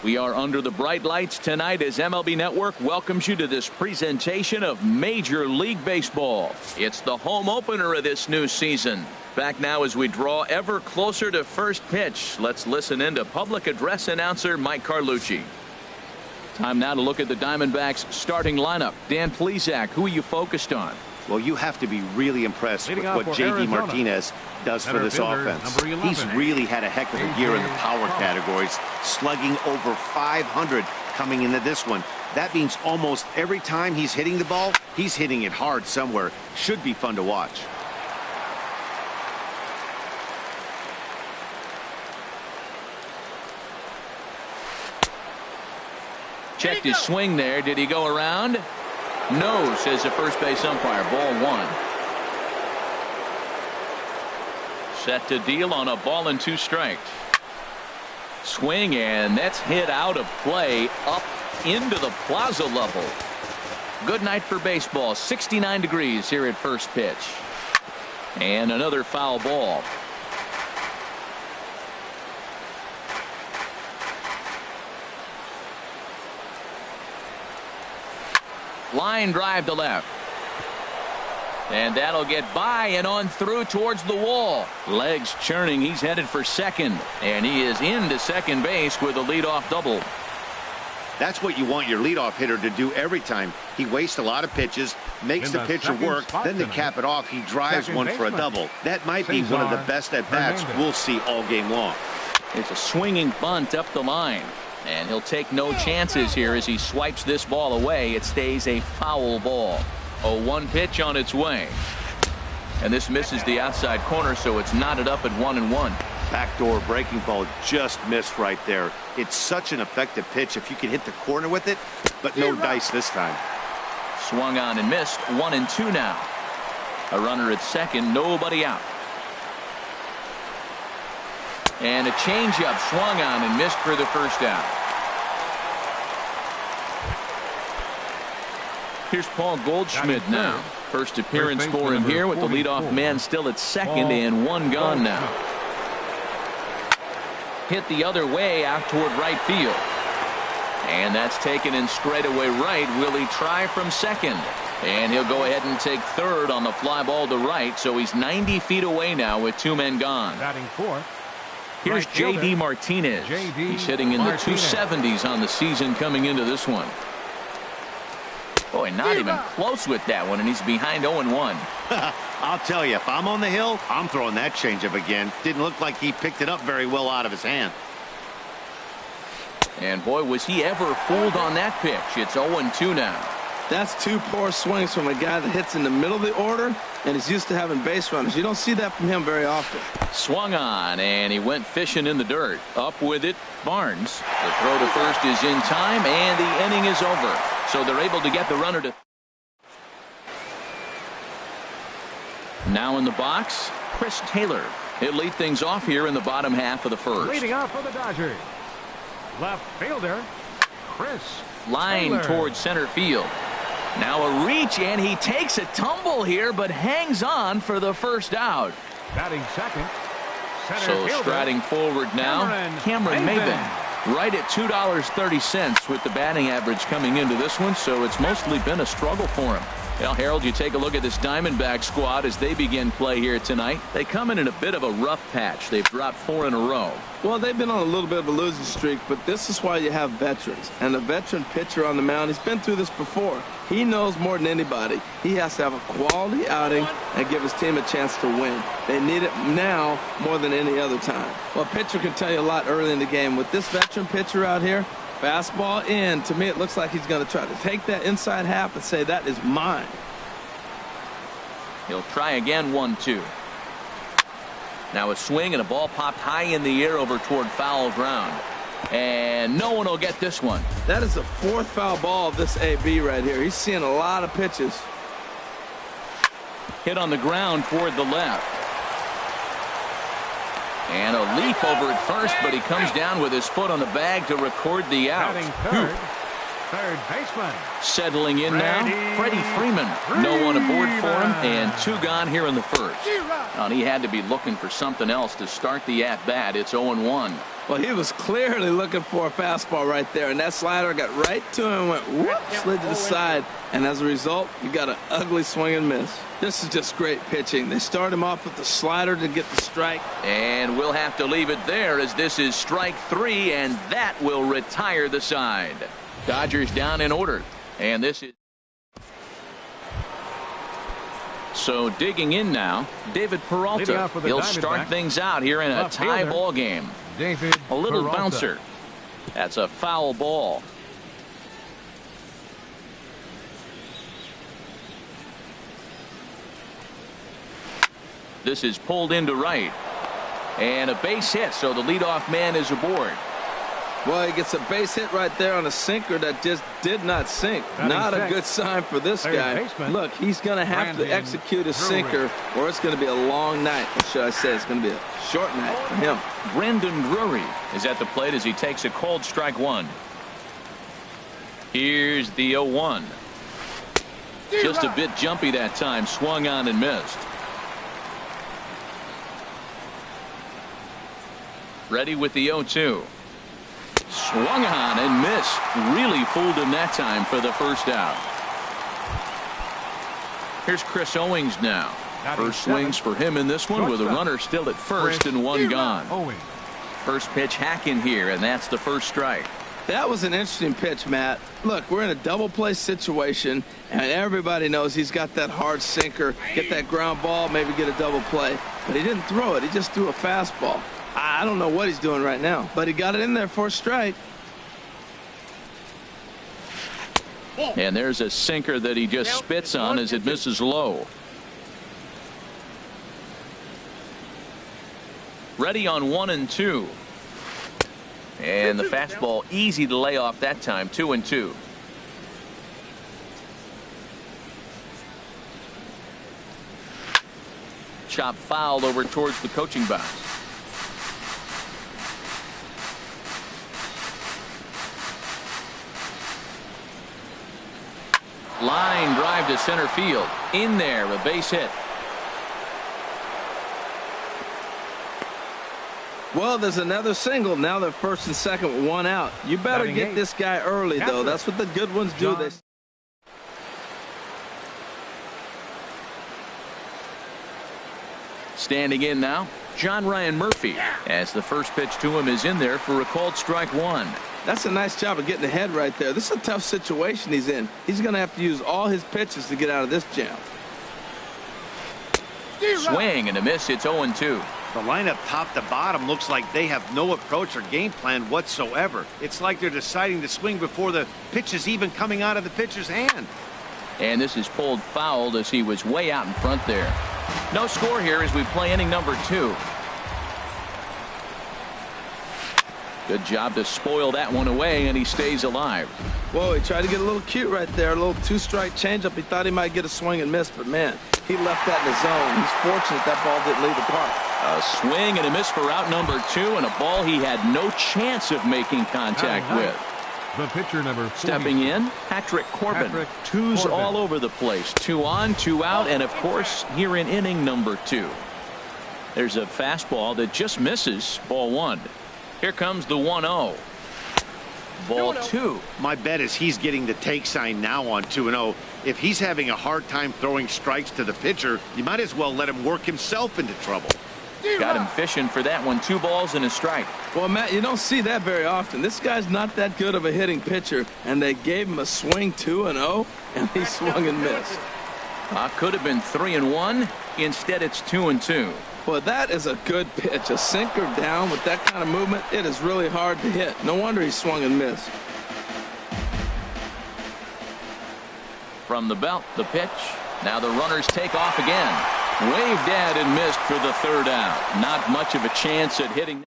We are under the bright lights tonight as MLB Network welcomes you to this presentation of Major League Baseball. It's the home opener of this new season. Back now as we draw ever closer to first pitch. Let's listen in to public address announcer Mike Carlucci. Time now to look at the Diamondbacks starting lineup. Dan Plesac, who are you focused on? Well, you have to be really impressed with what J.D. Martinez does for this offense. He's really had a heck of a year in the power categories, slugging over 500 coming into this one. That means almost every time he's hitting the ball, he's hitting it hard somewhere. Should be fun to watch. Checked his swing there. Did he go around? No, says the first base umpire. Ball one. Set to deal on a ball and 2 strikes. Swing, and that's hit out of play up into the plaza level. Good night for baseball. 69 degrees here at first pitch. And another foul ball. Line drive to left. And that'll get by and on through towards the wall. Legs churning. He's headed for second. And he is into second base with a leadoff double. That's what you want your leadoff hitter to do every time. He wastes a lot of pitches, makes the pitcher work, then to cap it off, he drives one for a double. That might be one of the best at-bats we'll see all game long. It's a swinging bunt up the line. And he'll take no chances here as he swipes this ball away. It stays a foul ball. A 1-pitch on its way. And this misses the outside corner, so it's knotted up at 1-1. Backdoor breaking ball just missed right there. It's such an effective pitch if you can hit the corner with it, but no dice this time. Swung on and missed. 1-2 now. A runner at second, nobody out. And a changeup swung on and missed for the first out. Here's Paul Goldschmidt now. First appearance for him here with the leadoff man still at second and 1 gone now. Hit the other way out toward right field. And that's taken in straightaway right. Will he try from second? And he'll go ahead and take third on the fly ball to right. So he's 90 feet away now with 2 men gone. Batting fourth. Here's J.D. Martinez. He's hitting in the 270s on the season coming into this one. Boy, not even close with that one, and he's behind 0-1. I'll tell you, if I'm on the hill, I'm throwing that changeup again. Didn't look like he picked it up very well out of his hand. And boy, was he ever fooled on that pitch. It's 0-2 now. That's 2 poor swings from a guy that hits in the middle of the order and is used to having base runners. You don't see that from him very often. Swung on, and he went fishing in the dirt. Up with it, Barnes. The throw to first is in time, and the inning is over. So they're able to get the runner to. Now in the box, Chris Taylor. He'll lead things off here in the bottom half of the first. Leading off for the Dodgers, left fielder Chris Line Taylor. towards center field. Now a reach, and he takes a tumble here, but hangs on for the first out. Batting second, center So fielder, striding forward now, Cameron Maybin. Right at $2.30 with the batting average coming into this one, so it's mostly been a struggle for him. Well, Harold, you take a look at this Diamondback squad as they begin play here tonight. They come in a bit of a rough patch. They've dropped 4 in a row. Well, they've been on a little bit of a losing streak, but this is why you have veterans. And a veteran pitcher on the mound, he's been through this before. He knows more than anybody. He has to have a quality outing and give his team a chance to win. They need it now more than any other time. Well, a pitcher can tell you a lot early in the game. With this veteran pitcher out here, fastball in, to me it looks like he's going to try to take that inside half and say, that is mine. He'll try again, 1-2. Now a swing and a ball popped high in the air over toward foul ground. And no one will get this one. That is the 4th foul ball of this AB right here. He's seeing a lot of pitches. Hit on the ground toward the left. And a leap over at first, but he comes down with his foot on the bag to record the out. Batting third, third baseman. Settling in now, Freddie Freeman. No one aboard for him, and 2 gone here in the first. And he had to be looking for something else to start the at-bat. It's 0-1. Well, he was clearly looking for a fastball right there, and that slider got right to him and went whoop, slid to the side, and as a result, you got an ugly swing and miss. This is just great pitching. They start him off with the slider to get the strike. And we'll have to leave it there as this is strike 3, and that will retire the side. Dodgers down in order, and this is... So digging in now, David Peralta. He'll start things out here in a tie ball game. A little bouncer. That's a foul ball. This is pulled into right. And a base hit, so the leadoff man is aboard. Well, he gets a base hit right there on a sinker that just did not sink. Not a good sign for this guy. Look, he's going to have to execute a sinker, or it's going to be a long night. Or should I say it's going to be a short night for him. Brendan Drury is at the plate as he takes a called strike 1. Here's the 0-1. Just a bit jumpy that time. Swung on and missed. Ready with the 0-2. Swung on and missed. Really fooled him that time for the first out. Here's Chris Owings now. First swings for him in this one with a runner still at first and 1 gone. First pitch hacking here, and that's the first strike. That was an interesting pitch, Matt. Look, we're in a double play situation, and everybody knows he's got that hard sinker. Get that ground ball, maybe get a double play. But he didn't throw it. He just threw a fastball. I don't know what he's doing right now, but he got it in there for a strike. And there's a sinker that he just spits on as it misses low. Ready on 1 and 2. And the fastball easy to lay off that time. 2 and 2. Chop fouled over towards the coaching box. Line drive to center field. In there, a base hit. Well, there's another single. Now they're first and second with 1 out. You better get this guy early, though. That's what the good ones do. Standing in now, John Ryan Murphy, as the first pitch to him is in there for a called strike 1. That's a nice job of getting ahead right there. This is a tough situation he's in. He's going to have to use all his pitches to get out of this jam. Swing and a miss. It's 0-2. The lineup top to bottom looks like they have no approach or game plan whatsoever. It's like they're deciding to swing before the pitch is even coming out of the pitcher's hand. And this is pulled fouled as he was way out in front there. No score here as we play inning number 2. Good job to spoil that one away, and he stays alive. Whoa, he tried to get a little cute right there. A little 2-strike changeup. He thought he might get a swing and miss, but man, he left that in the zone. He's fortunate that ball didn't leave the park. A swing and a miss for out number 2, and a ball he had no chance of making contact with. The pitcher number 40. Stepping in, Patrick Corbin. Twos all over the place. 2 on, 2 out, and of course here in inning number 2. There's a fastball that just misses. Ball 1. Here comes the 1-0. Ball 2. My bet is he's getting the take sign now on 2-0. If he's having a hard time throwing strikes to the pitcher, you might as well let him work himself into trouble. Got him fishing for that one. 2 balls and a strike. Well, Matt, you don't see that very often. This guy's not that good of a hitting pitcher, and they gave him a swing 2-0, and he swung and missed. Could have been 3-1. Instead, it's 2-2. Well, that is a good pitch. A sinker down with that kind of movement, it is really hard to hit. No wonder he swung and missed. From the belt, the pitch. Now the runners take off again. Waved at and missed for the 3rd out. Not much of a chance at hitting.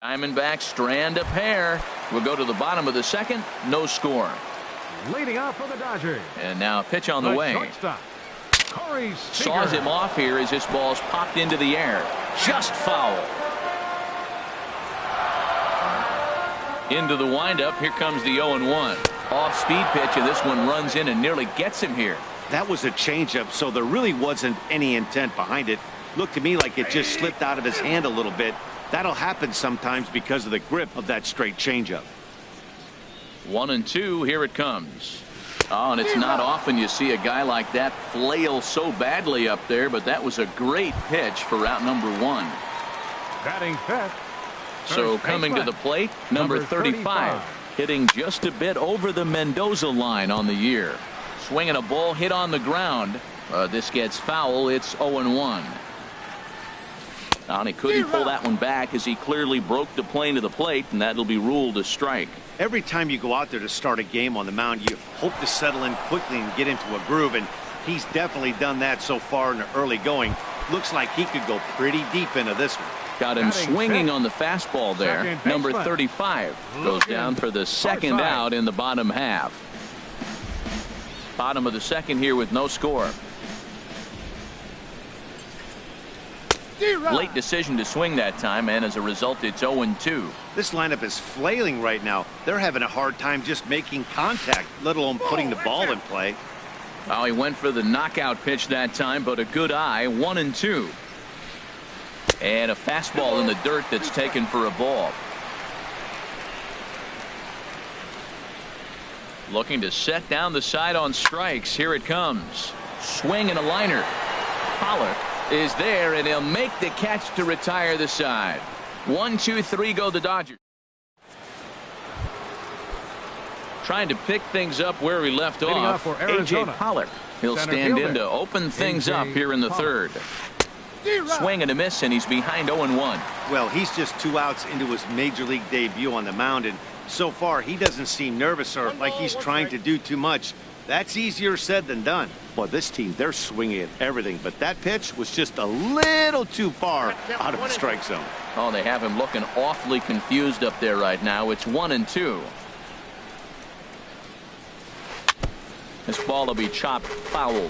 Diamondbacks strand a pair. We'll go to the bottom of the 2nd. No score. Leading off for the Dodgers. And now a pitch on the way. Shortstop. Saws him off here as this ball's popped into the air. Just foul. Into the windup. Here comes the 0-1. Off-speed pitch, and this one runs in and nearly gets him here. That was a changeup, so there really wasn't any intent behind it. Looked to me like it just slipped out of his hand a little bit. That'll happen sometimes because of the grip of that straight changeup. 1-2, here it comes. Oh, and it's not often you see a guy like that flail so badly up there, but that was a great pitch for out number 1. Batting fifth. So coming to the plate, number 35, hitting just a bit over the Mendoza line on the year. Swinging a ball hit on the ground. This gets foul. It's 0-1. And he couldn't pull that one back as he clearly broke the plane to the plate, and that'll be ruled a strike. Every time you go out there to start a game on the mound, you hope to settle in quickly and get into a groove, and he's definitely done that so far in the early going. Looks like he could go pretty deep into this one. Got him swinging on the fastball there. Number 35 goes down for the second out in the bottom half. Bottom of the second here with no score. Late decision to swing that time, and as a result, it's 0-2. This lineup is flailing right now. They're having a hard time just making contact, let alone putting the ball in play. Well, he went for the knockout pitch that time, but a good eye. 1-2. And a fastball in the dirt that's taken for a ball. Looking to set down the side on strikes. Here it comes. Swing and a liner. Pollock is there, and he'll make the catch to retire the side. 1-2-3 go the Dodgers. Trying to pick things up where we left off. A.J. Pollock. He'll stand in to open things up here in the third. Swing and a miss, and he's behind 0-1. Well, he's just 2 outs into his major league debut on the mound, and so far he doesn't seem nervous or like he's trying to do too much. That's easier said than done. Well, this team, they're swinging at everything, but that pitch was just a little too far out of the strike zone. Oh, they have him looking awfully confused up there right now. It's 1-2. This ball will be chopped foul.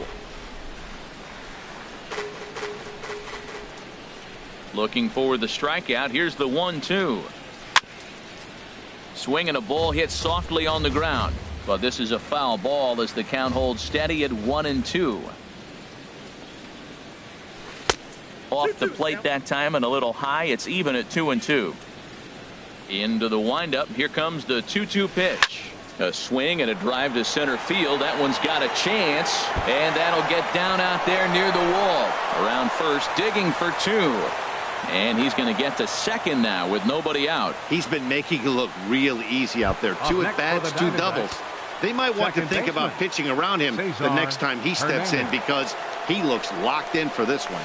Looking for the strikeout. Here's the 1-2. Swing and a ball hit softly on the ground. But this is a foul ball as the count holds steady at 1-2. Off the plate that time and a little high. It's even at 2-2. Into the windup. Here comes the 2-2 pitch. A swing and a drive to center field. That one's got a chance, and that'll get down out there near the wall. Around first, digging for 2. And he's going to get to second now with nobody out. He's been making it look real easy out there. 2 at-bats, 2 doubles. They might want to think about pitching around him the next time he steps in because he looks locked in for this one.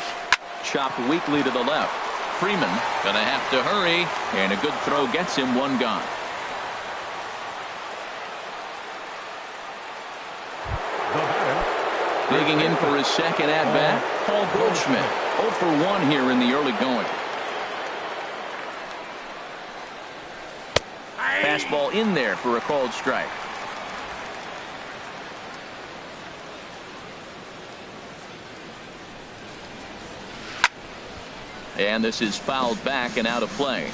Chopped weakly to the left. Freeman going to have to hurry, and a good throw gets him 1 gone. Digging in for his second at-bat, Paul Goldschmidt. 0 for 1 here in the early going. Fastball in there for a called strike. And this is fouled back and out of play.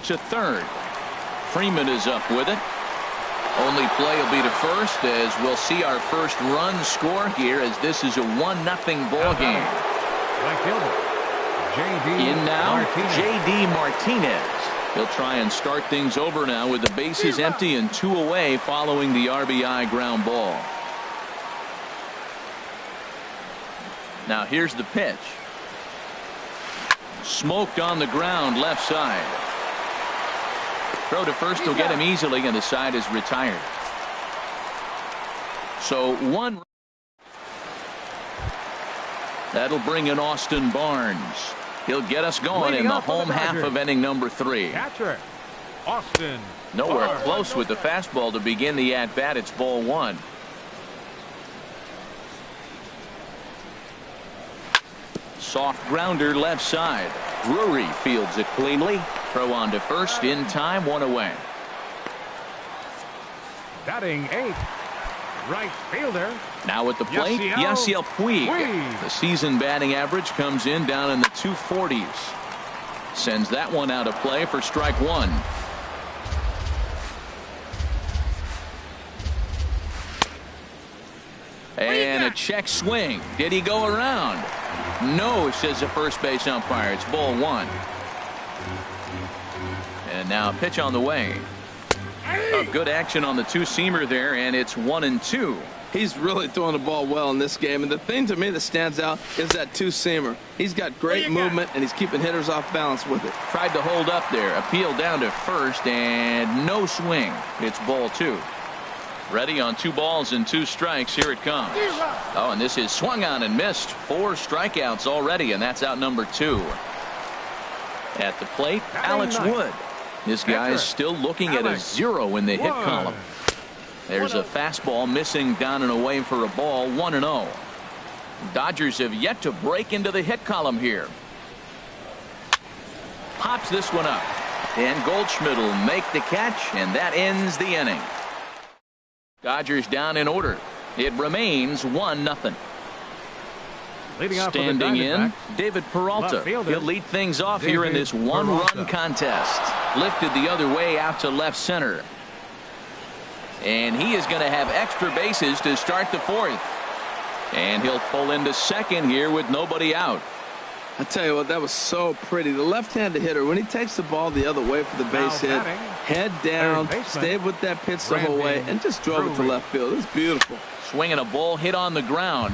To third. Freeman is up with it. Only play will be to first as we'll see our first run score here as this is a 1-0 ball game. In now, J.D. Martinez. He'll try and start things over now with the bases empty and 2 away following the RBI ground ball. Now here's the pitch. Smoked on the ground left side. Throw to first will get him easily, and the side is retired. So 1. That'll bring in Austin Barnes. He'll get us going in the home half of inning number 3. Catcher, Austin. Nowhere close with the fastball to begin the at-bat. It's ball 1. Soft grounder left side. Drury fields it cleanly. Throw on to first in time, 1 away. Batting 8th. Right fielder. Now at the plate, Yasiel Puig. The season batting average comes in down in the 240s. Sends that one out of play for strike one. And a check swing. Did he go around? No, says the first base umpire. It's ball one. And now a pitch on the way. Oh, good action on the two-seamer there, and it's 1-2. He's really throwing the ball well in this game, and the thing to me that stands out is that two-seamer. He's got great movement, and he's keeping hitters off balance with it. Tried to hold up there. Appeal down to first, and no swing. It's ball two. Ready on 2 balls and 2 strikes. Here it comes. Oh, and this is swung on and missed. 4 strikeouts already, and that's out number 2. At the plate, Alex Wood. This guy's still looking at a 0 in the hit column. There's a fastball missing down and away for a ball. 1-0. Dodgers have yet to break into the hit column here. Pops this one up. And Goldschmidt will make the catch, and that ends the inning. Dodgers down in order. It remains 1-0. Standing in, David Peralta. He'll lead things off here in this one-run contest. Lifted the other way out to left center. And he is going to have extra bases to start the 4th. And he'll pull into second here with nobody out. I tell you what, that was so pretty. The left-handed hitter, when he takes the ball the other way for the base hit, head down, stayed with that pitch the whole way, and just drove it to left field. It's beautiful. Swinging a ball hit on the ground.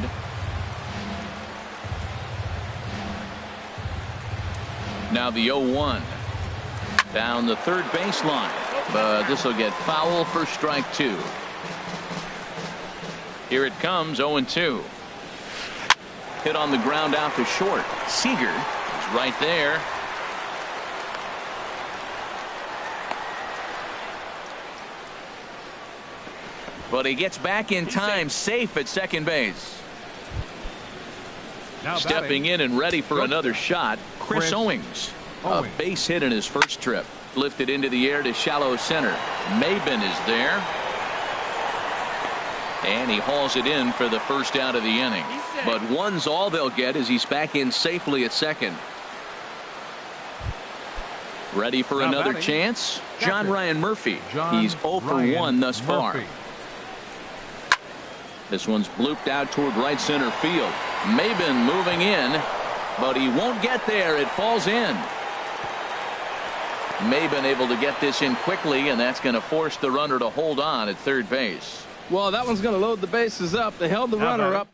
Now the 0-1. Down the third baseline. But this will get foul for strike 2. Here it comes, 0-2. Hit on the ground out to short. Seager is right there. But he gets back in time, safe at second base. Stepping in and ready for another shot, Chris Owings. A base hit in his first trip. Lifted into the air to shallow center. Maben is there. And he hauls it in for the first out of the inning. But one's all they'll get as he's back in safely at second. Ready for another chance? John Ryan Murphy. He's 0 for 1 thus far. This one's blooped out toward right center field. Maben moving in, but he won't get there. It falls in. Maben able to get this in quickly, and that's going to force the runner to hold on at third base. Well, that one's going to load the bases up. They held the runner up.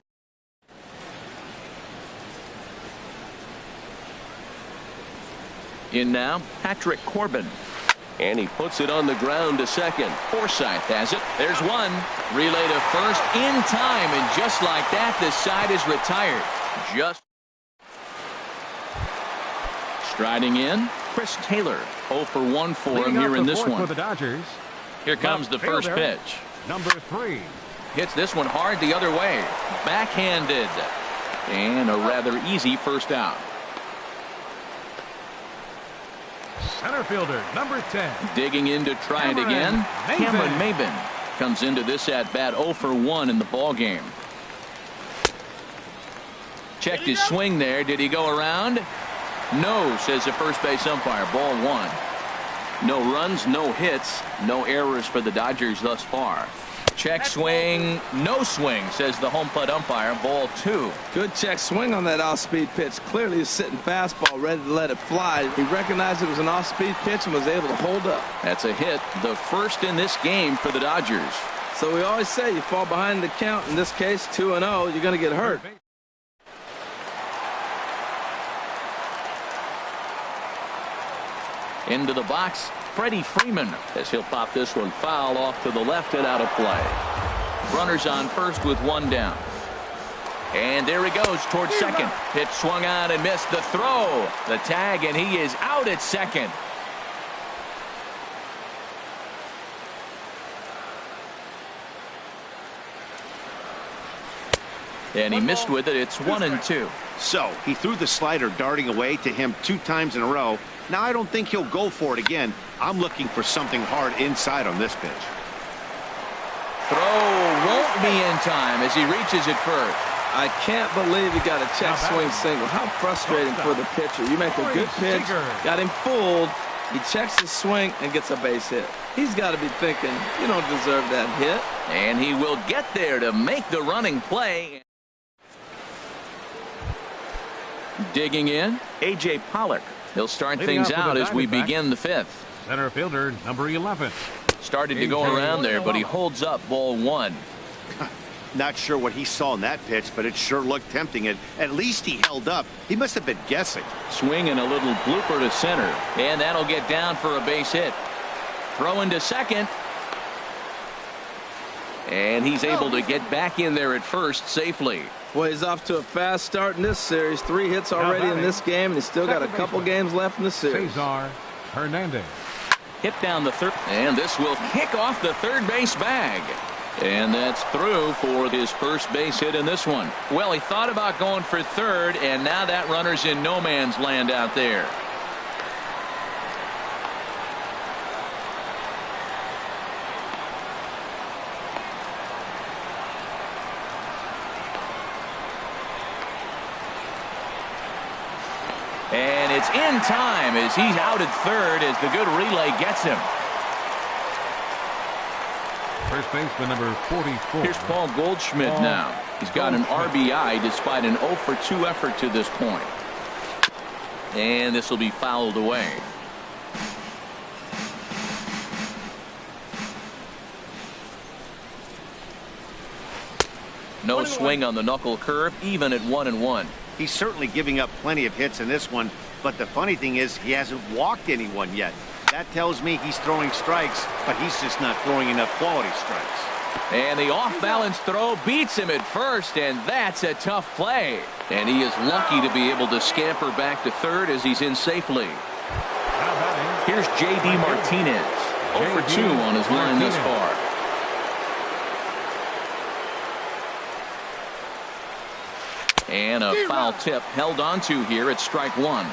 In now, Patrick Corbin. And he puts it on the ground to second. Forsythe has it. There's one. Relay to first in time, and just like that, the side is retired. Just striding in, Chris Taylor. 0 for 1 for him here in this one. For the Dodgers. Here comes the first pitch. Number 3. Hits this one hard the other way. Backhanded. And a rather easy first out. Center fielder, number 10. Digging in to try it again. Cameron Maben comes into this at bat 0 for 1 in the ball game. Checked his swing there. Did he go around? No, says the first base umpire. Ball 1. No runs, no hits, no errors for the Dodgers thus far. Check swing, no swing, says the home plate umpire. Ball 2. Good check swing on that off-speed pitch. Clearly a sitting fastball, ready to let it fly. He recognized it was an off-speed pitch and was able to hold up. That's a hit, the first in this game for the Dodgers. So we always say you fall behind the count. In this case, 2-0, you're going to get hurt. Into the box, Freddie Freeman, as he'll pop this one foul off to the left and out of play. Runners on first with 1 down. And there he goes towards second. Pitch swung on and missed. The throw, the tag, and he is out at second. And he missed with it. It's 1-2. So he threw the slider darting away to him 2 times in a row. Now I don't think he'll go for it again. I'm looking for something hard inside on this pitch. Throw won't be in time as he reaches it first. I can't believe he got a check swing single. How frustrating for the pitcher. You make a good pitch, got him fooled, he checks his swing and gets a base hit. He's got to be thinking, you don't deserve that hit. And he will get there to make the running play. Digging in, A.J. Pollock. He'll start things out as we begin the fifth. Center fielder, number 11. Started to go around there, but he holds up ball one. Not sure what he saw in that pitch, but it sure looked tempting. And at least he held up. He must have been guessing. Swing and a little blooper to center. And that'll get down for a base hit. Throw into second. And he's able to get back in there at first safely. Well, he's off to a fast start in this series. 3 hits already in this game, and he's still got a couple games left in the series. Cesar Hernandez. Hit down the third. And this will kick off the third base bag. And that's through for his first base hit in this one. Well, he thought about going for third, and now that runner's in no man's land out there. And it's in time as he's out at third as the good relay gets him. First baseman number 44. Here's Paul Goldschmidt now. He's got an RBI despite an 0 for 2 effort to this point. And this will be fouled away. No swing on the knuckle curve, even at 1-1. He's certainly giving up plenty of hits in this one, but the funny thing is he hasn't walked anyone yet. That tells me he's throwing strikes, but he's just not throwing enough quality strikes. And the off-balance throw beats him at first, and that's a tough play. And he is lucky to be able to scamper back to third as he's in safely. Here's J.D. Martinez, 0 for 2 on his line thus far. And a foul tip held onto here at strike one.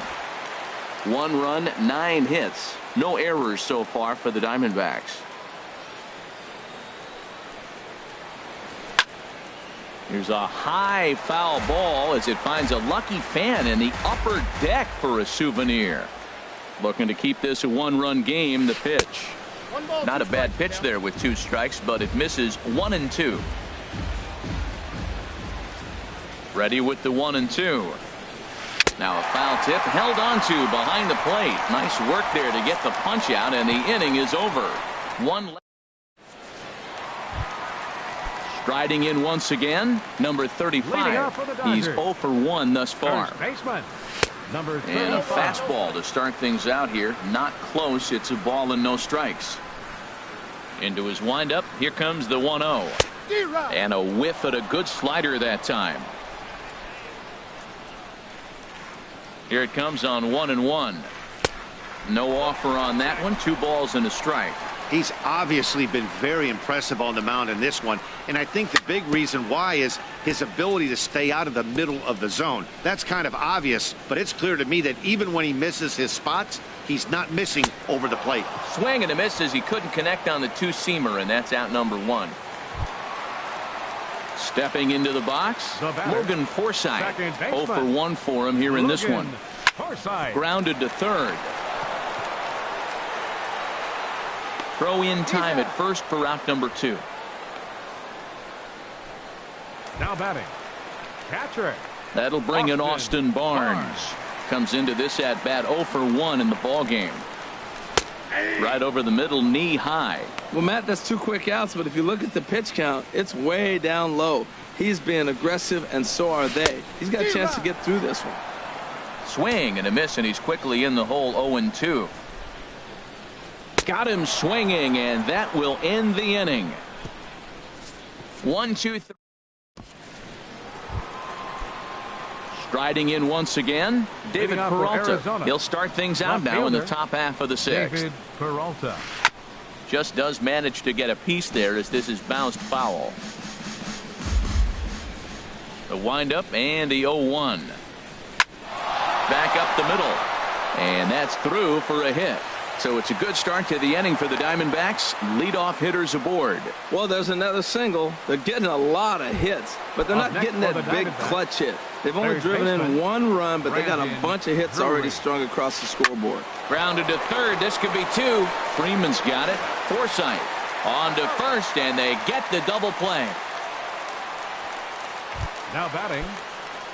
1 run, 9 hits. No errors so far for the Diamondbacks. Here's a high foul ball as it finds a lucky fan in the upper deck for a souvenir. Looking to keep this a 1-run game. The pitch. Not a bad pitch there with 2 strikes, but it misses 1-2. Ready with the 1-2. Now a foul tip held onto behind the plate. Nice work there to get the punch out, and the inning is over. Striding in once again, number 35. He's 0 for 1 thus far. Number 35. And a fastball to start things out here. Not close. It's a ball and no strikes. Into his windup. Here comes the 1-0. And a whiff at a good slider that time. Here it comes on 1-1. No offer on that one. 2 balls and a strike. He's obviously been very impressive on the mound in this one, and I think the big reason why is his ability to stay out of the middle of the zone. That's kind of obvious, but it's clear to me that even when he misses his spots, he's not missing over the plate. Swing and a miss as he couldn't connect on the 2-seamer, and that's out number 1. Stepping into the box, Logan Forsythe. 0 for 1 for him here in this one. Grounded to third. Throw in time at first for out number 2. Now batting, catcher. That'll bring in Austin Barnes. Comes into this at bat 0 for 1 in the ball game. Right over the middle, knee high. Well, Matt, that's 2 quick outs, but if you look at the pitch count, it's way down low. He's being aggressive, and so are they. He's got a chance to get through this one. Swing and a miss, and he's quickly in the hole. 0-2. Got him swinging, and that will end the inning. 1, 2, 3. Striding in once again, David Peralta. He'll start things out now in the top half of the 6th. David Peralta. Just does manage to get a piece there as this is bounced foul. The windup and the 0-1. Back up the middle. And that's through for a hit. So it's a good start to the inning for the Diamondbacks. Leadoff hitters aboard. Well, there's another single. They're getting a lot of hits, but they're not getting that big clutch hit. They've only driven in one run, but they got a bunch of hits already strung across the scoreboard. Grounded to third. This could be two. Freeman's got it. Forsythe on to first, and they get the double play. Now batting,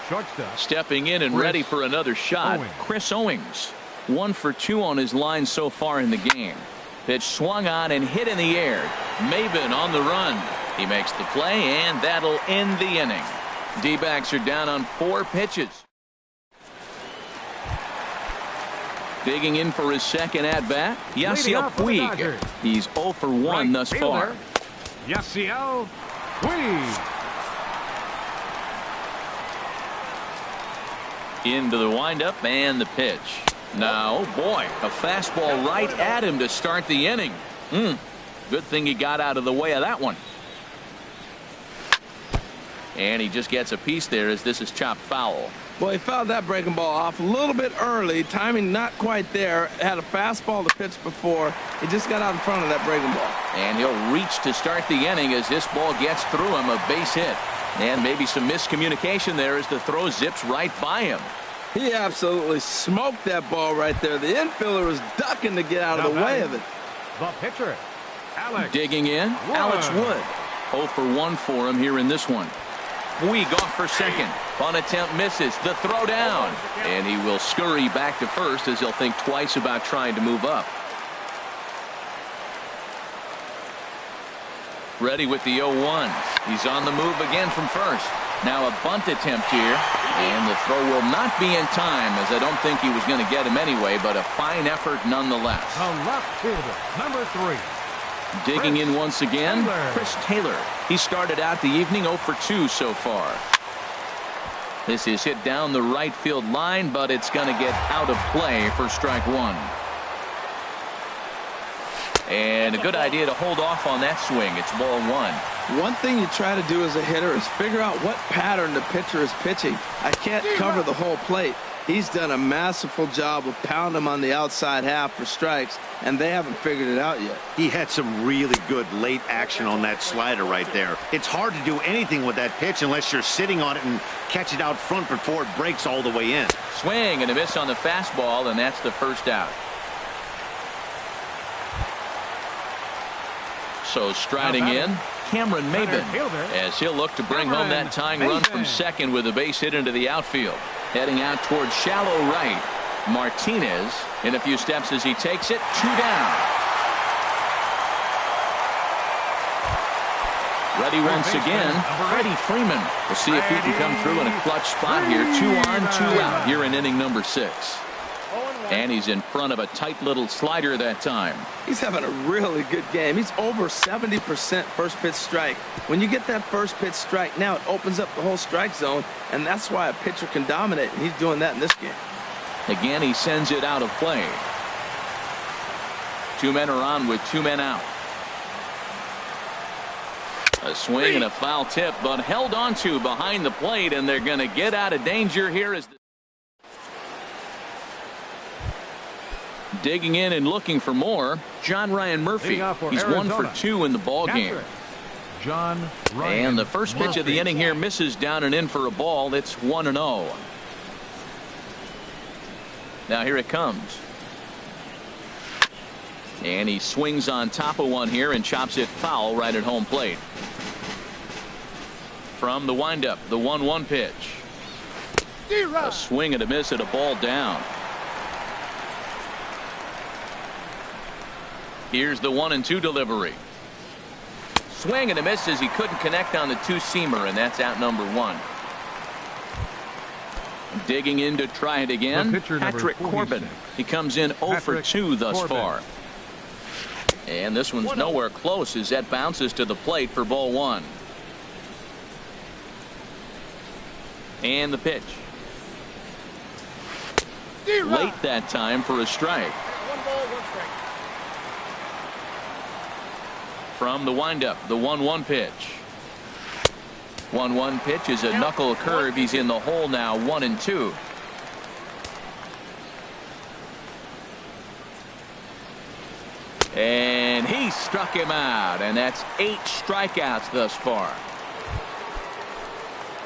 shortstop. Stepping in and ready for another shot, Chris Owings. 1 for 2 on his line so far in the game. Pitch swung on and hit in the air. Maben on the run. He makes the play, and that'll end the inning. D-backs are down on 4 pitches. Digging in for his second at-bat, Yasiel Puig. He's 0 for 1 thus far. Yasiel Puig. Into the windup and the pitch. Now, oh boy, a fastball right at him to start the inning. Good thing he got out of the way of that one. And he just gets a piece there as this is chopped foul. Well, he fouled that breaking ball off a little bit early. Timing not quite there. Had a fastball to pitch before. He just got out in front of that breaking ball. And he'll reach to start the inning as this ball gets through him. A base hit. And maybe some miscommunication there as the throw zips right by him. He absolutely smoked that ball right there. The infielder was ducking to get out of the way of it. The pitcher, Alex. Digging in, Alex Wood. 0 for 1 for him here in this one. Puig off for second. Bunt attempt misses. The throw down. And he will scurry back to first as he'll think twice about trying to move up. Ready with the 0-1. He's on the move again from first. Now a bunt attempt here. And the throw will not be in time, as I don't think he was going to get him anyway, but a fine effort nonetheless. The left fielder, number 3. Digging in once again, Chris Taylor. He started out the evening 0 for 2 so far. This is hit down the right field line, but it's going to get out of play for strike 1. And a good idea to hold off on that swing. It's ball 1. One thing you try to do as a hitter is figure out what pattern the pitcher is pitching. I can't cover the whole plate. He's done a masterful job of pounding him on the outside half for strikes, and they haven't figured it out yet. He had some really good late action on that slider right there. It's hard to do anything with that pitch unless you're sitting on it and catch it out front before it breaks all the way in. Swing and a miss on the fastball, and that's the first out. So striding in, Cameron Maben, as he'll look to bring home that tying run from second with a base hit into the outfield. Heading out towards shallow right. Martinez in a few steps as he takes it. 2 down. Ready once again, Freddie Freeman. We'll see if he can come through in a clutch spot here. 2 on, 2 out here in inning number 6. And he's in front of a tight little slider that time. He's having a really good game. He's over 70% first pitch strike. When you get that first pitch strike, now it opens up the whole strike zone, and that's why a pitcher can dominate, and he's doing that in this game. Again, he sends it out of play. 2 men are on with 2 men out. A swing and a foul tip, but held on to behind the plate, and they're going to get out of danger here as digging in and looking for more, John Ryan Murphy. He's 1 for 2 in the ball game. John Ryan and the first pitch of the inning here misses down and in for a ball. It's 1-0. Now here it comes. And he swings on top of one here and chops it foul right at home plate. From the windup, the 1-1 pitch. A swing and a miss at a ball down. Here's the 1-2 delivery. Swing and a miss as he couldn't connect on the 2-seamer, and that's out number 1. Digging in to try it again, Patrick Corbin. He comes in 0 for 2 thus far. And this one's nowhere close as that bounces to the plate for ball 1. And the pitch. Late that time for a strike. From the windup, the 1-1 pitch. 1-1 pitch is a knuckle curve. He's in the hole now, 1-2. And he struck him out, and that's 8 strikeouts thus far.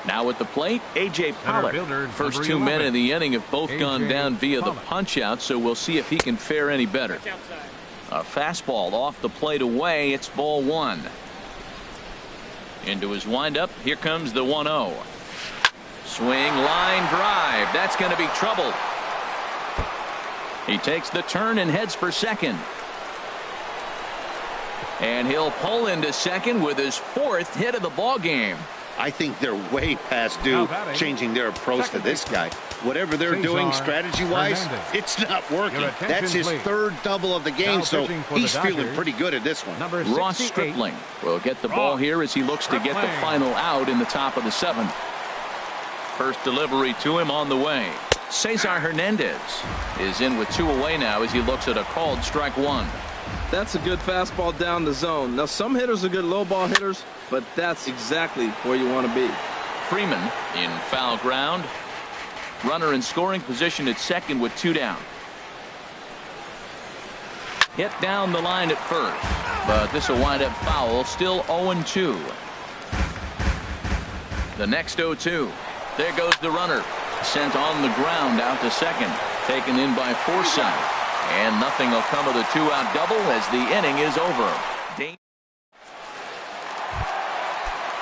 Now at the plate, A.J. Pollard. First 2 men in the inning have both gone down via the punch-out, so we'll see if he can fare any better. A fastball off the plate away. It's ball 1. Into his windup. Here comes the 1-0. Swing, line drive. That's going to be trouble. He takes the turn and heads for second. And he'll pull into second with his 4th hit of the ball game. I think they're way past due changing their approach to this guy. Whatever they're doing strategy-wise, it's not working. That's his 3rd double of the game, so he's feeling pretty good at this one. Ross Stripling will get the ball here as he looks to get the final out in the top of the 7th. First delivery to him on the way. Cesar Hernandez is in with 2 away now as he looks at a called strike 1. That's a good fastball down the zone. Now, some hitters are good low ball hitters, but that's exactly where you want to be. Freeman in foul ground. Runner in scoring position at second with 2 down. Hit down the line at first, but this will wind up foul. Still 0-2. The next 0-2. There goes the runner. Sent on the ground out to second. Taken in by Forsythe. And nothing will come of the 2-out double as the inning is over.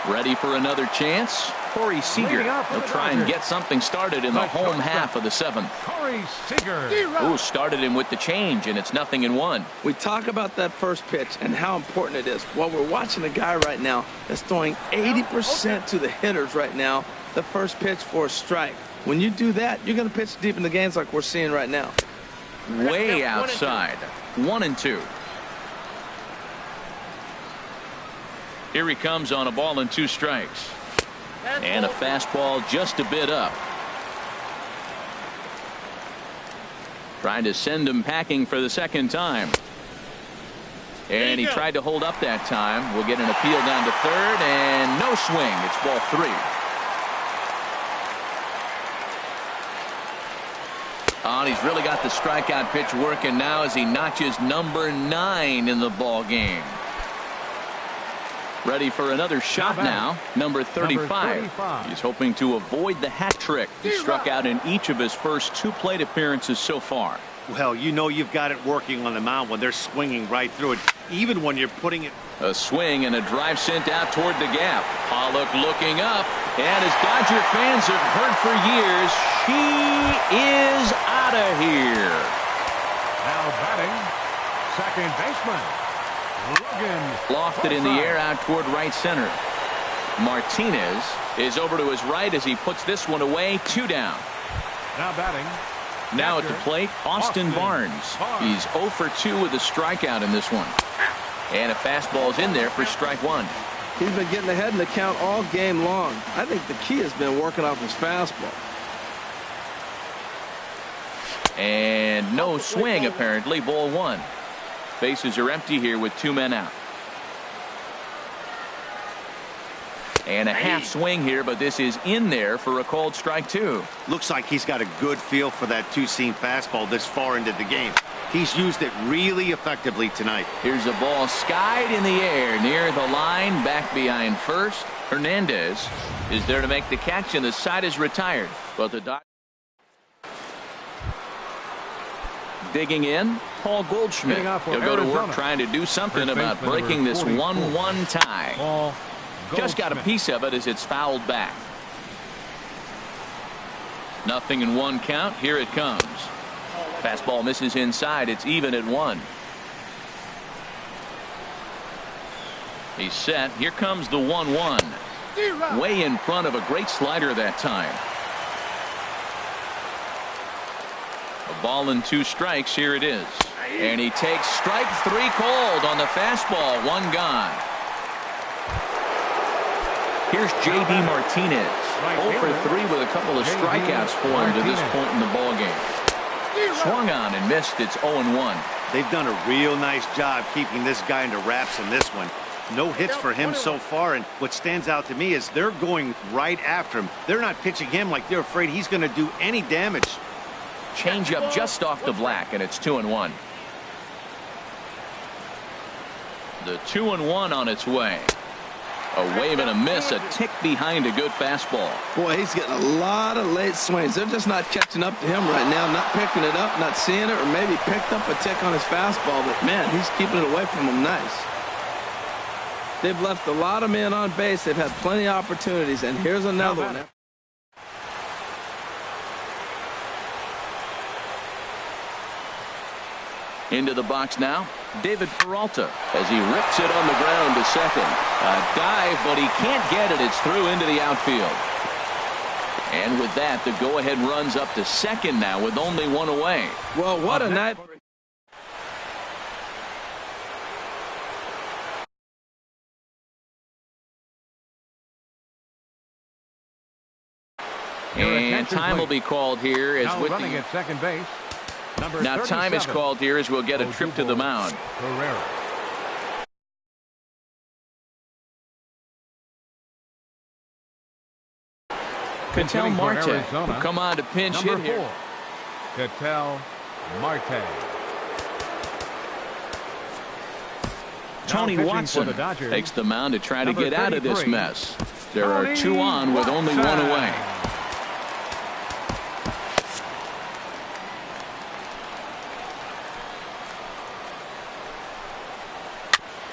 Ready for another chance. Corey Seager will try and get something started in the home half of the 7th. Corey Seager. Who started him with the change, and it's 0-1. We talk about that first pitch and how important it is. Well, we're watching a guy right now that's throwing 80% to the hitters right now. The first pitch for a strike. When you do that, you're going to pitch deep in the games like we're seeing right now. Way outside. 1-2. Here he comes on a ball and 2 strikes. And a fastball just a bit up. Trying to send him packing for the 2nd time. And he tried to hold up that time. We'll get an appeal down to 3rd and no swing. It's ball 3. Oh, and he's really got the strikeout pitch working now as he notches number 9 in the ball game. Ready for another shot now. Number 35. He's hoping to avoid the hat trick. He struck out in each of his first 2 plate appearances so far. Well, you know you've got it working on the mound when they're swinging right through it, even when you're putting it. A swing and a drive sent out toward the gap. Pollock looking up, and as Dodger fans have heard for years, she is out of here. Now batting, second baseman, Logan. Lofted in the air out toward right center. Martinez is over to his right as he puts this one away. 2 down. Now batting. Now at the plate, Austin Barnes. He's 0 for 2 with a strikeout in this one. And a fastball's in there for strike 1. He's been getting ahead in the count all game long. I think the key has been working off his fastball. And no swing, apparently. Ball 1. Bases are empty here with 2 men out. And a half swing here, but this is in there for a called strike 2. Looks like he's got a good feel for that 2-seam fastball this far into the game. He's used it really effectively tonight. Here's a ball skied in the air near the line, back behind first. Hernandez is there to make the catch, and the side is retired. But the Dodgers digging in. Paul Goldschmidt. He'll go to work trying to do something about breaking this 1-1 tie. Just got a piece of it as it's fouled back. 0-1 count. Here it comes. Fastball misses inside. It's even at 1. He's set. Here comes the 1-1. Way in front of a great slider that time. A ball and 2 strikes. Here it is. And he takes strike 3 called on the fastball. 1 gone. Here's J.D. Martinez. 0 for 3 with a couple of strikeouts for him to this point in the ball game. Swung on and missed. It's 0-1. They've done a real nice job keeping this guy into wraps in this one. No hits for him so far, and what stands out to me is they're going right after him. They're not pitching him like they're afraid he's going to do any damage. Change up just off the black, and it's 2-1. The 2-1 on its way. A wave and a miss, a tick behind a good fastball. Boy, he's getting a lot of late swings. They're just not catching up to him right now, not picking it up, not seeing it, or maybe picked up a tick on his fastball, but man, he's keeping it away from him nice. They've left a lot of men on base. They've had plenty of opportunities, and here's another one. Into the box now, David Peralta, as he rips it on the ground to second. A dive, but he can't get it. It's through into the outfield. And with that, the go-ahead runs up to second now with only one away. Well, what a night. And time will be called here as Now with running the at second base. now time is called here as we'll get a trip to the mound. Ketel Marte will come on to pinch hit here. Ketel Marte. Tony Watson takes the mound to try to get out of this mess. There are two on with only one away.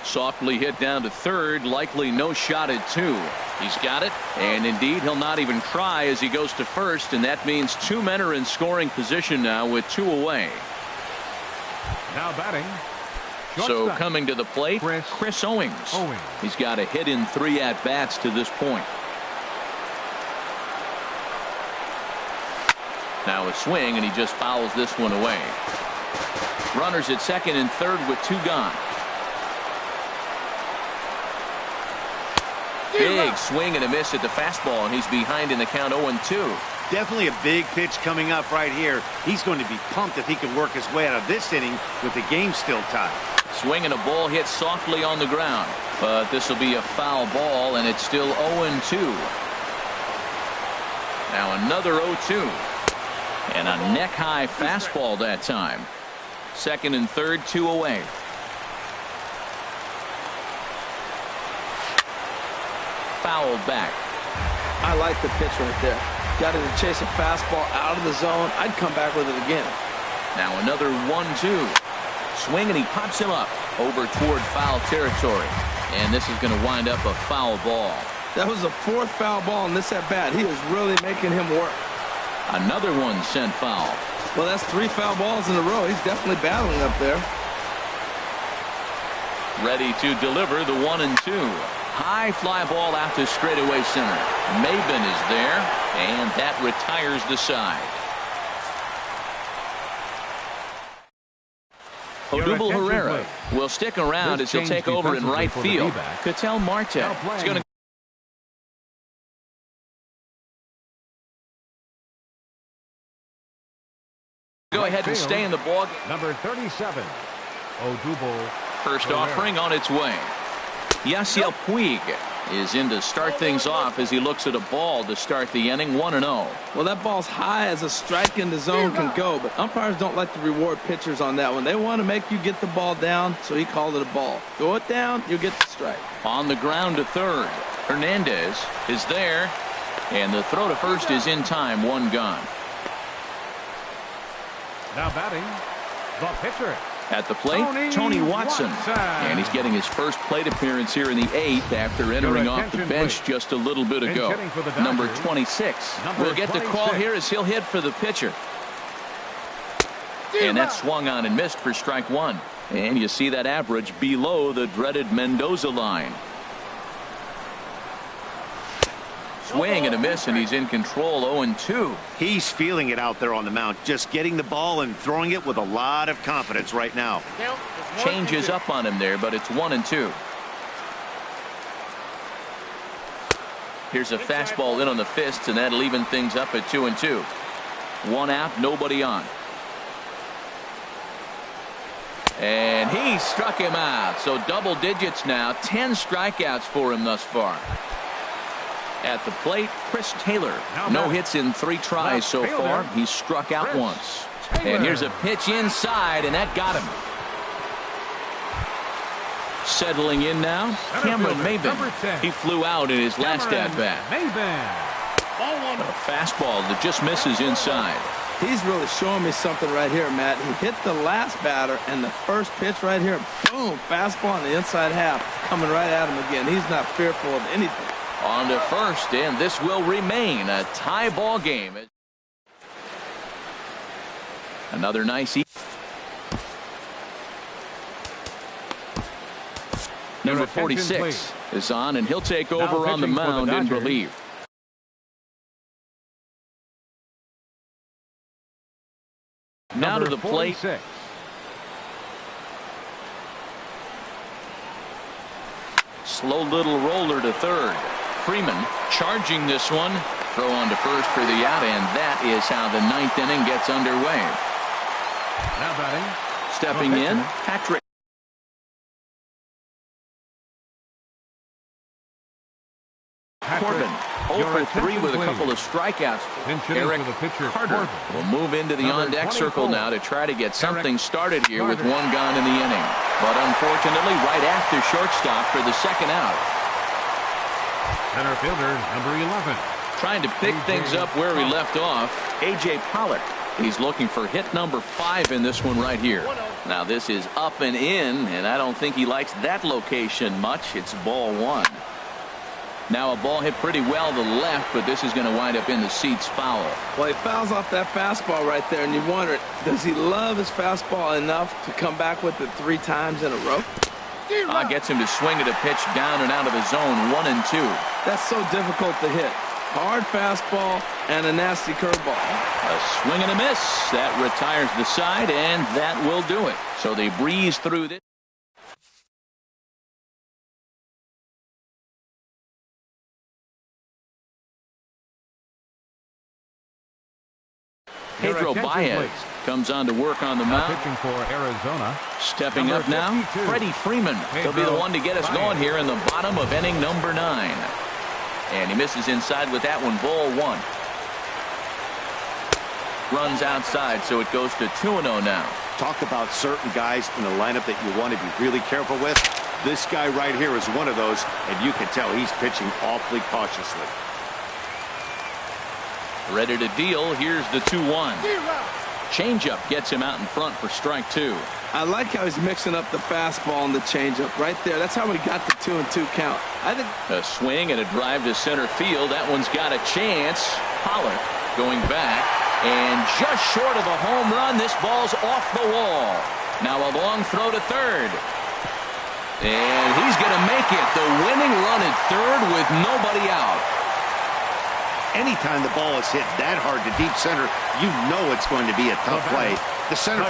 Softly hit down to third, likely no shot at two. He's got it, and indeed he'll not even try as he goes to first, and that means two men are in scoring position now with two away. Now batting. So coming to the plate, Chris Owings. He's got a hit in 3 at-bats to this point. Now a swing, and he just fouls this one away. Runners at second and third with two gone. Big swing and a miss at the fastball, and he's behind in the count 0-2. Definitely a big pitch coming up right here. He's going to be pumped if he can work his way out of this inning with the game still tied. Swing and a ball hit softly on the ground, but this will be a foul ball, and it's still 0-2. Now another 0-2, and a neck-high fastball that time. Second and third, two away. Fouled back. I like the pitch right there. Got him to chase a fastball out of the zone. I'd come back with it again. Now another 1-2. Swing, and he pops him up over toward foul territory. And this is going to wind up a foul ball. That was the 4th foul ball in this at-bat. He is really making him work. Another one sent foul. Well, that's 3 foul balls in a row. He's definitely battling up there. Ready to deliver the 1-2. High fly ball out to straightaway center. Maben is there, and that retires the side. Odubel Herrera will stick around as he'll take over in right field. Ketel Marte is going to go ahead and stay in the ball. Number 37, Odubel. First offering on its way. Yasiel Puig is in to start things off as he looks at a ball to start the inning. 1-0. Well, that ball's high as a strike in the zone can go, but umpires don't like to reward pitchers on that one. They want to make you get the ball down, so he called it a ball. Go it down, you get the strike. On the ground to third. Hernandez is there, and the throw to first is in time. One gone. Now batting, the pitcher. At the plate, Tony Watson. And he's getting his first plate appearance here in the 8th after entering off the bench just a little bit ago. Number 26. We'll get the call here as he'll hit for the pitcher. And that swung on and missed for strike one. And you see that average below the dreaded Mendoza line. Swing and a miss, and he's in control. 0-2. He's feeling it out there on the mound, just getting the ball and throwing it with a lot of confidence right now. Changes up on him there, but it's 1-2. Here's a fastball in on the fists, and that'll even things up at 2-2. One out, nobody on. And he struck him out. So double digits now. 10 strikeouts for him thus far. At the plate, Chris Taylor. No hits in 3 tries so far. He's struck out once. And here's a pitch inside, and that got him. Settling in now, Cameron Maben. He flew out in his last at-bat. A fastball that just misses inside. He's really showing me something right here, Matt. He hit the last batter, and the first pitch right here, boom, fastball on the inside half, coming right at him again. He's not fearful of anything. On to first, and this will remain a tie ball game. Another nice. Number 46 is on, and he'll take over on the mound in relief. Now to the plate. Slow little roller to third. Freeman charging this one. Throw on to first for the out, and that is how the ninth inning gets underway. Now batting. Stepping in, Patrick. Corbin 0 for 3 with a couple of strikeouts. Eric Carter will move into the on-deck circle now to try to get something started here with one gone in the inning. But unfortunately, right after shortstop for the second out. Center fielder, number 11. Trying to pick things up where he left off, A.J. Pollock. He's looking for hit number 5 in this one right here. Now this is up and in, and I don't think he likes that location much. It's ball 1. Now a ball hit pretty well to the left, but this is going to wind up in the seats foul. Well, he fouls off that fastball right there, and you wonder, does he love his fastball enough to come back with it 3 times in a row? Gets him to swing at a pitch down and out of the zone, 1 and 2. That's so difficult to hit. Hard fastball and a nasty curveball. A swing and a miss. That retires the side, and that will do it. So they breeze through this. Pedro Baez comes on to work on the mound. Pitching for Arizona. Stepping up now, Freddie Freeman. He'll be the one to get us going here in the bottom of inning number 9. And he misses inside with that one, ball 1. Runs outside, so it goes to 2-0 now. Talk about certain guys in the lineup that you want to be really careful with. This guy right here is one of those, and you can tell he's pitching awfully cautiously. Ready to deal. Here's the 2-1. Changeup gets him out in front for strike 2. I like how he's mixing up the fastball and the changeup right there. That's how he got the 2-2 count. I think a swing and a drive to center field. That one's got a chance. Pollock going back, and just short of a home run. This ball's off the wall. Now a long throw to third, and he's going to make it. The winning run at third with nobody out. Anytime the ball is hit that hard to deep center, you know it's going to be a tough play. The center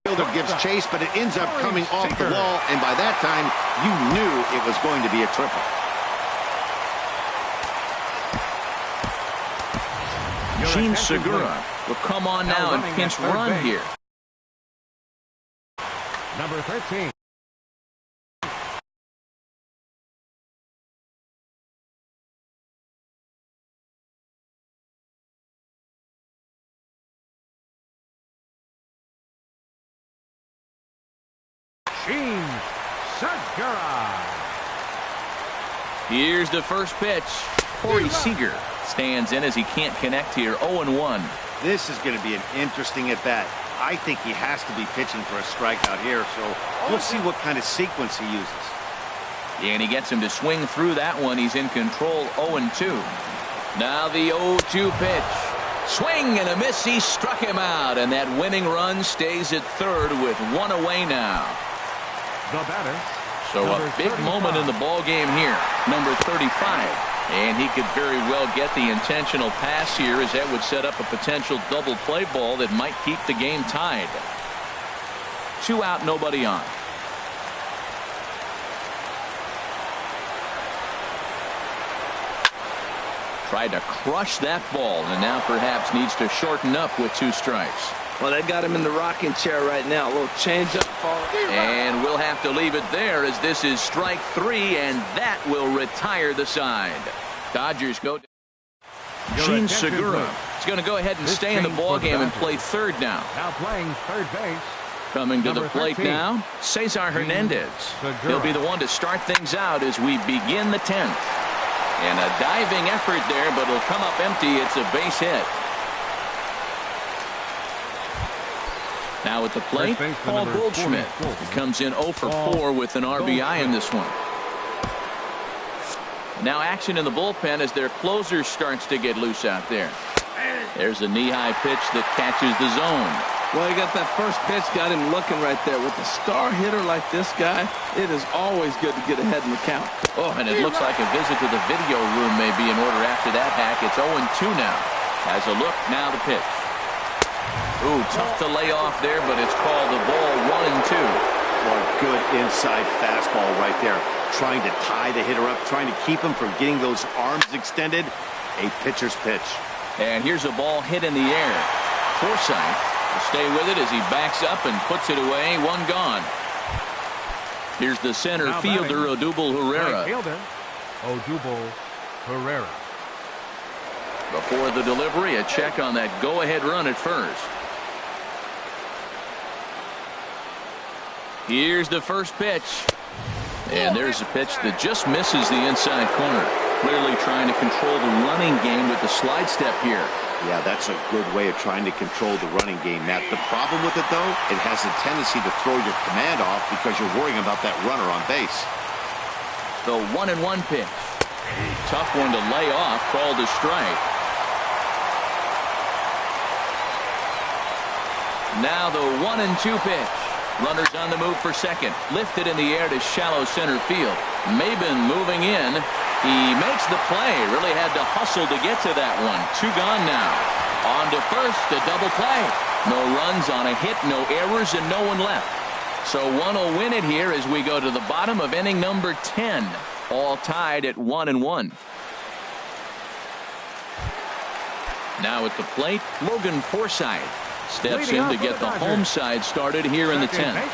fielder gives chase, but it ends up coming off the wall, and by that time, you knew it was going to be a triple. Gene Segura will come on now and pinch run here. Number 13. Gene Segura. Here's the first pitch. Corey Seager stands in as he can't connect here. 0-1. This is going to be an interesting at-bat. I think he has to be pitching for a strikeout here, so we'll see what kind of sequence he uses. And he gets him to swing through that one. He's in control. 0-2. Now the 0-2 pitch. Swing and a miss. He struck him out, and that winning run stays at third with 1 away now. The batter. So a big moment in the ball game here. Number 35. And he could very well get the intentional pass here, as that would set up a potential double play ball that might keep the game tied. 2 out, nobody on. Tried to crush that ball, and now perhaps needs to shorten up with 2 strikes. Well, they got him in the rocking chair right now. A little change-up ball. And we'll have to leave it there, as this is strike 3, and that will retire the side. Dodgers go. Gene Segura is going to go ahead and stay in the ball game and play third now. Now playing third base, Coming to the Number plate 13. now, Cesar Hernandez. Segura. He'll be the one to start things out as we begin the 10th. And a diving effort there, but it'll come up empty. It's a base hit. Now at the plate, Paul Goldschmidt. He comes in 0 for 4 with an RBI in this one. Now action in the bullpen as their closer starts to get loose out there. There's a knee-high pitch that catches the zone. Well, he got that first pitch, got him looking right there. With a star hitter like this guy, it is always good to get ahead in the count. Oh, and it looks like a visit to the video room may be in order after that hack. It's 0-2 now. Has a look, now the pitch. Ooh, tough to lay off there, but it's called the ball 1-2. Well, good inside fastball right there. Trying to tie the hitter up, trying to keep him from getting those arms extended. A pitcher's pitch. And here's a ball hit in the air. Forsythe will stay with it as he backs up and puts it away. One gone. Here's the center Now fielder, Odubel Herrera. Right fielder, Odubel Herrera. Before the delivery, a check on that go-ahead run at first. Here's the first pitch. And there's a pitch that just misses the inside corner. Clearly trying to control the running game with the slide step here. Yeah, that's a good way of trying to control the running game, Matt. The problem with it, though, it has a tendency to throw your command off because you're worrying about that runner on base. The 1-1 pitch. Tough one to lay off, called a strike. Now the 1-2 pitch. Runners on the move for second. Lifted in the air to shallow center field. Maben moving in. He makes the play. Really had to hustle to get to that one. 2 gone now. On to first, a double play. No runs on a hit, no errors, and no one left. So one will win it here as we go to the bottom of inning number 10. All tied at 1-1. Now at the plate, Logan Forsythe steps in to get the home side started here in the 10th.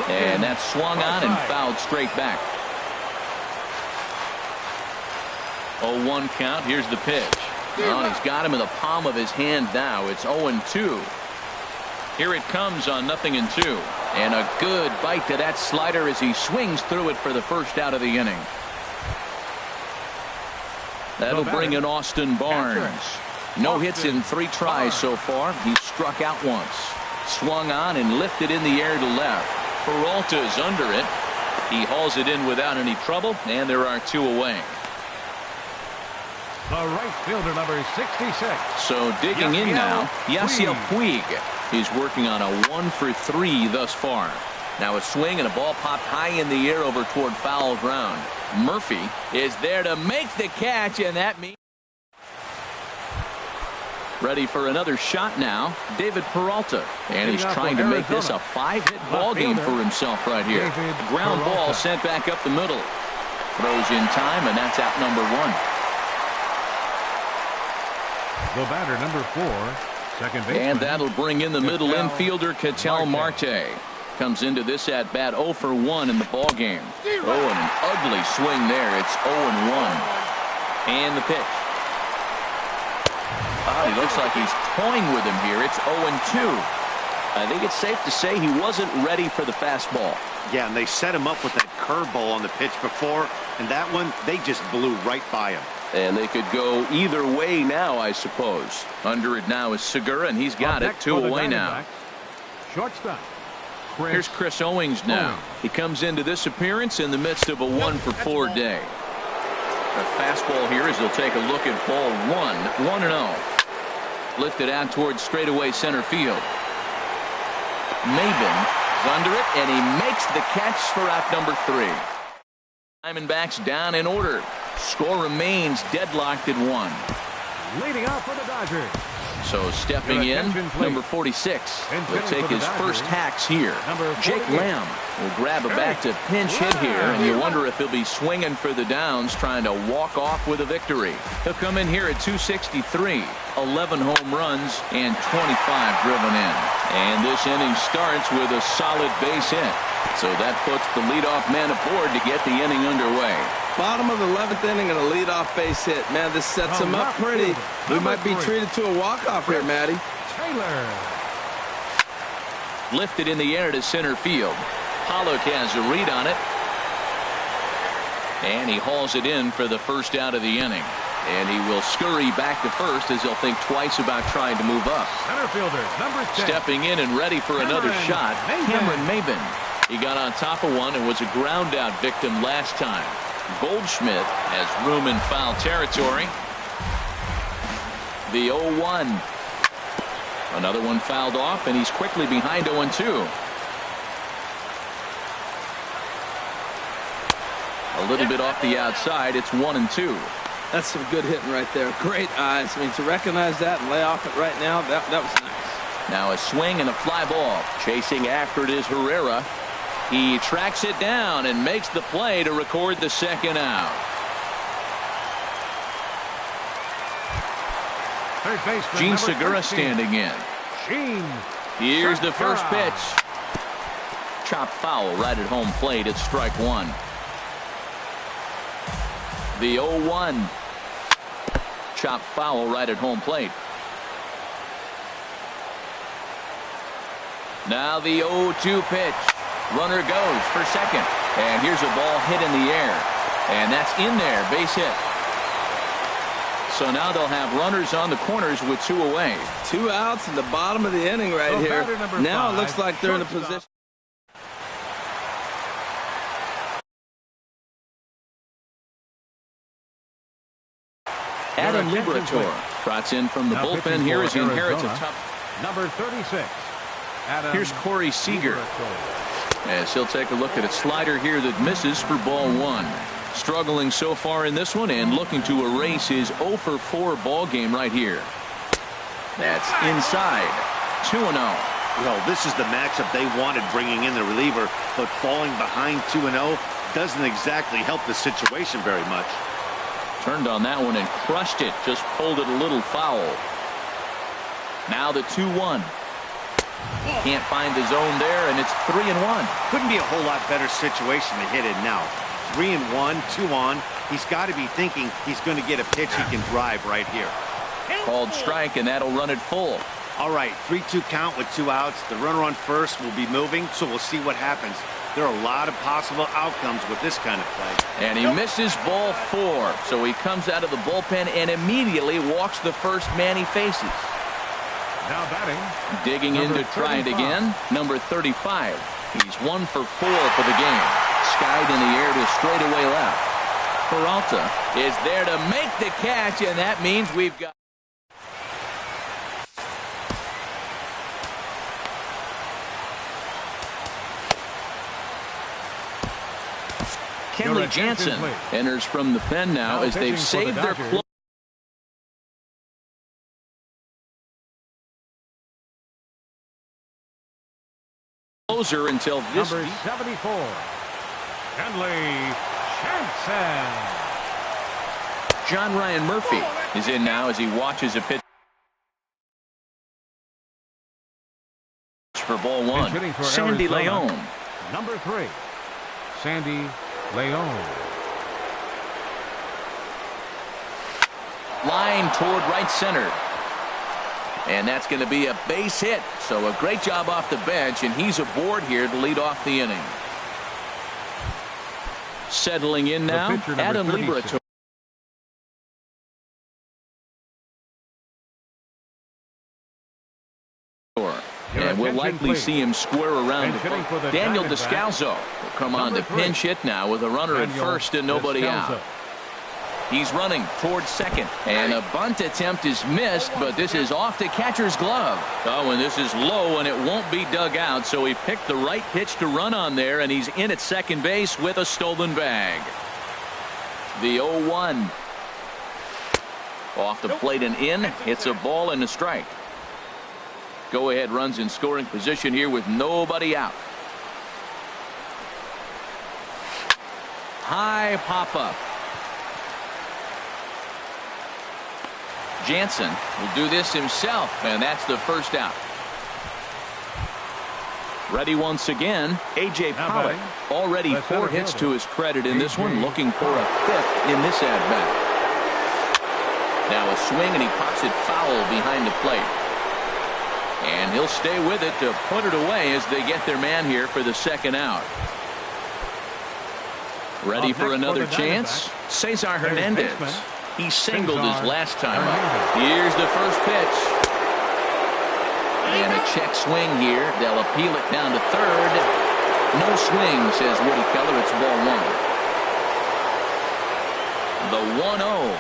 And that's swung on and fouled straight back. 0-1 count. Here's the pitch. Oh, he's got him in the palm of his hand now. It's 0-2. Here it comes on 0-2. And a good bite to that slider as he swings through it for the first out of the inning. That'll bring in Austin Barnes. No hits in 3 tries so far. He struck out once. Swung on and lifted in the air to left. Peralta's under it. He hauls it in without any trouble, and there are 2 away. The right fielder, number 66. So digging in now, Yasiel Puig. He's working on a 1 for 3 thus far. Now a swing and a ball popped high in the air over toward foul ground. Murphy is there to make the catch, and that means ready for another shot now, David Peralta. And he's trying to make this a 5-hit ball game for himself right here. Ground ball sent back up the middle. Throws in time, and that's out number 1. The batter, number 4, second baseman. And that'll bring in the middle infielder, Ketel Marte. Comes into this at bat 0 for 1 in the ball game. Oh, and an ugly swing there. It's 0-1. And the pitch. Oh, he looks like he's toying with him here. It's 0-2. I think it's safe to say he wasn't ready for the fastball. Yeah, and they set him up with that curveball on the pitch before, and that one, they just blew right by him. And they could go either way now, I suppose. Under it now is Segura, and he's got it. 2 away now. Shortstop. Here's Chris Owings now. He comes into this appearance in the midst of a 1 for 4 day. A fastball here as he'll take a look at ball 1-0. Lifted out towards straightaway center field. Maben is under it, and he makes the catch for out number 3. Diamondbacks down in order. Score remains deadlocked at 1. Leading off for the Dodgers. So stepping in, number 46 will take his first hacks here. Jake Lamb will grab a bat to pinch hit here, and you wonder if he'll be swinging for the downs, trying to walk off with a victory. He'll come in here at 263, 11 home runs, and 25 driven in. And this inning starts with a solid base hit. So that puts the leadoff man aboard to get the inning underway. Bottom of the 11th inning and a leadoff base hit. Man, this sets him up pretty. We might be treated to a walk-off here, Matty. Taylor. lifted in the air to center field. Pollock has a read on it. And he hauls it in for the first out of the inning. And he will scurry back to first as he'll think twice about trying to move up. Center fielder, number 10. Stepping in and ready for another shot, Cameron Maben. He got on top of one and was a ground out victim last time. Goldschmidt has room in foul territory. The 0-1. Another one fouled off, and he's quickly behind 0-2. A little bit off the outside. It's 1-2. That's some good hitting right there. Great eyes. I mean, to recognize that and lay off it right now, that was nice. Now a swing and a fly ball. Chasing after it is Herrera. He tracks it down and makes the play to record the second out. Third baseman, Gene number Segura 13. standing in. Gene Here's the Segura. first pitch. Chopped foul right at home plate. It's strike one. The 0-1. Chopped foul right at home plate. Now the 0-2 pitch. Runner goes for second. And here's a ball hit in the air. And that's in there. Base hit. So now they'll have runners on the corners with 2 away. 2 outs in the bottom of the inning right here. Now it looks like they're in a position. Adam Liberator trots in from the bullpen here as he inherits a tough. Number 36. Adam Here's Corey Seager as he'll take a look at a slider here that misses for ball 1. Struggling so far in this one and looking to erase his 0 for 4 ball game right here. That's inside. 2-0. Well, this is the matchup they wanted bringing in the reliever, but falling behind 2-0 doesn't exactly help the situation very much. Turned on that one and crushed it. Just pulled it a little foul. Now the 2-1. Can't find the zone there, and it's 3-1. Couldn't be a whole lot better situation to hit it now. 3-1, 2 on. He's got to be thinking he's going to get a pitch he can drive right here. Called strike, and that'll run it full. All right, 3-2 count with 2 outs. The runner on first will be moving, so we'll see what happens. There are a lot of possible outcomes with this kind of play. And he misses ball 4, so he comes out of the bullpen and immediately walks the first man he faces. now batting. Digging in to try it again. Number 35. He's 1 for 4 for the game. Skied in the air to straightaway left. Peralta is there to make the catch, and that means we've got. Kenley Jansen enters from the pen now as they've saved their closer until this. Number 74, Kenley Jansen. John Ryan Murphy is in now as he watches a pitch for ball 1. Sandy Leon. Number 3, Sandy Leon. Line toward right center. And that's going to be a base hit. So a great job off the bench, and he's aboard here to lead off the inning. Settling in now, Adam Liberator. And we'll likely see him square around the plate. Daniel Descalzo will come on to pinch hit now with a runner at first and nobody out. He's running towards second, and a bunt attempt is missed, but this is off the catcher's glove. Oh, and this is low, and it won't be dug out, so he picked the right pitch to run on there, and he's in at second base with a stolen bag. The 0-1. Off the plate and in. It's a ball and a strike. Go-ahead runs in scoring position here with nobody out. High pop-up. Jansen will do this himself, and that's the first out. Ready once again, A.J. Pollock. Already 4 hits to his credit in this one, looking for a 5th in this at-bat. Now a swing, and he pops it foul behind the plate. And he'll stay with it to put it away as they get their man here for the second out. Ready for another chance? Cesar Hernandez. He singled his last time up. Here's the first pitch. And a check swing here. They'll appeal it down to third. No swing, says Woody Keller. It's ball one. The 1-0.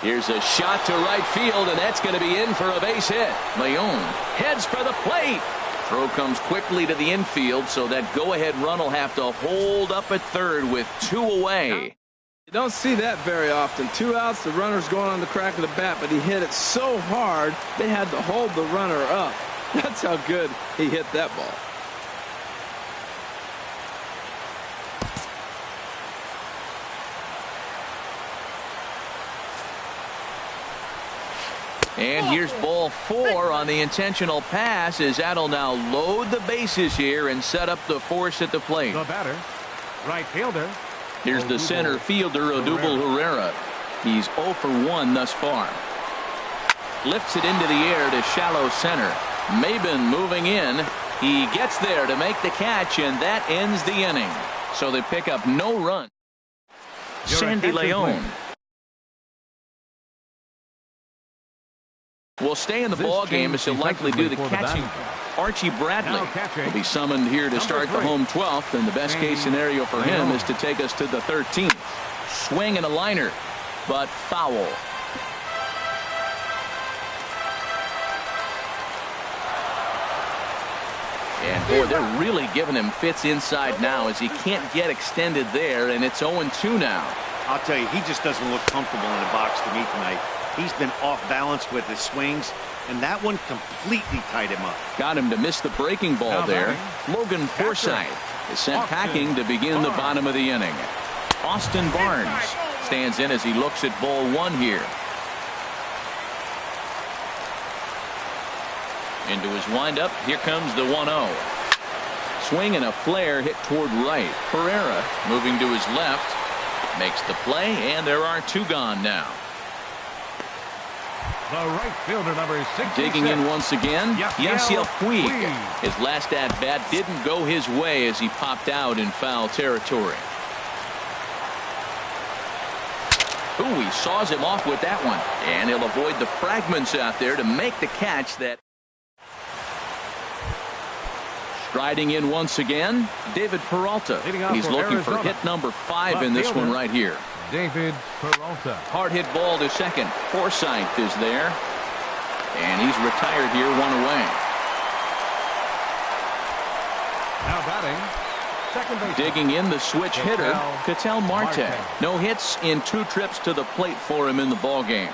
Here's a shot to right field, and that's going to be in for a base hit. Leon heads for the plate. Throw comes quickly to the infield, so that go-ahead run will have to hold up at third with 2 away. You don't see that very often. 2 outs, the runner's going on the crack of the bat, but he hit it so hard they had to hold the runner up. That's how good he hit that ball. And here's ball 4 on the intentional pass as that'll now load the bases here and set up the force at the plate. The batter, right fielder. Here's the center fielder, Odubel Herrera. He's 0 for 1 thus far. Lifts it into the air to shallow center. Maben moving in. He gets there to make the catch, and that ends the inning. So they pick up no run. Sandy Leon will stay in the ball game as he'll likely do the catching. Archie Bradley will be summoned here to start the home 12th, and the best case scenario for him is to take us to the 13th. Swing and a liner, but foul. And boy, they're really giving him fits inside now as he can't get extended there, and it's 0-2 now. I'll tell you, he just doesn't look comfortable in the box to me tonight. He's been off balance with his swings, and that one completely tied him up. Got him to miss the breaking ball there. Logan Forsythe is sent packing to begin the bottom of the inning. Austin Barnes stands in as he looks at ball 1 here. Into his windup. Here comes the 1-0. Swing and a flare hit toward right. Pereira moving to his left. Makes the play, and there are 2 gone now. The right fielder, number 6. Digging in once again, Yasiel Puig. His last at-bat didn't go his way as he popped out in foul territory. Ooh, he saws him off with that one. And he'll avoid the fragments out there to make the catch that. Striding in once again, David Peralta. He's looking for hit number 5 in this one right here. David Peralta. Hard hit ball to second. Forsythe is there. And he's retired here, 1 away. Now batting, second base. Digging in the switch hitter, Ketel Marte. No hits in 2 trips to the plate for him in the ball game.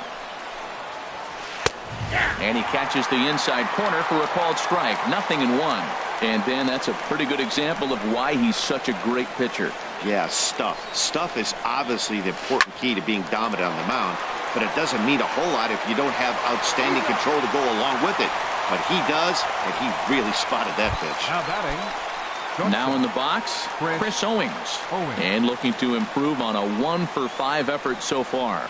And he catches the inside corner for a called strike. 0-1. And then that's a pretty good example of why he's such a great pitcher. Yeah, stuff. Stuff is obviously the important key to being dominant on the mound, but it doesn't mean a whole lot if you don't have outstanding control to go along with it. But he does, and he really spotted that pitch. Now batting. Now in the box, Chris Owings. And looking to improve on a 1-for-5 effort so far.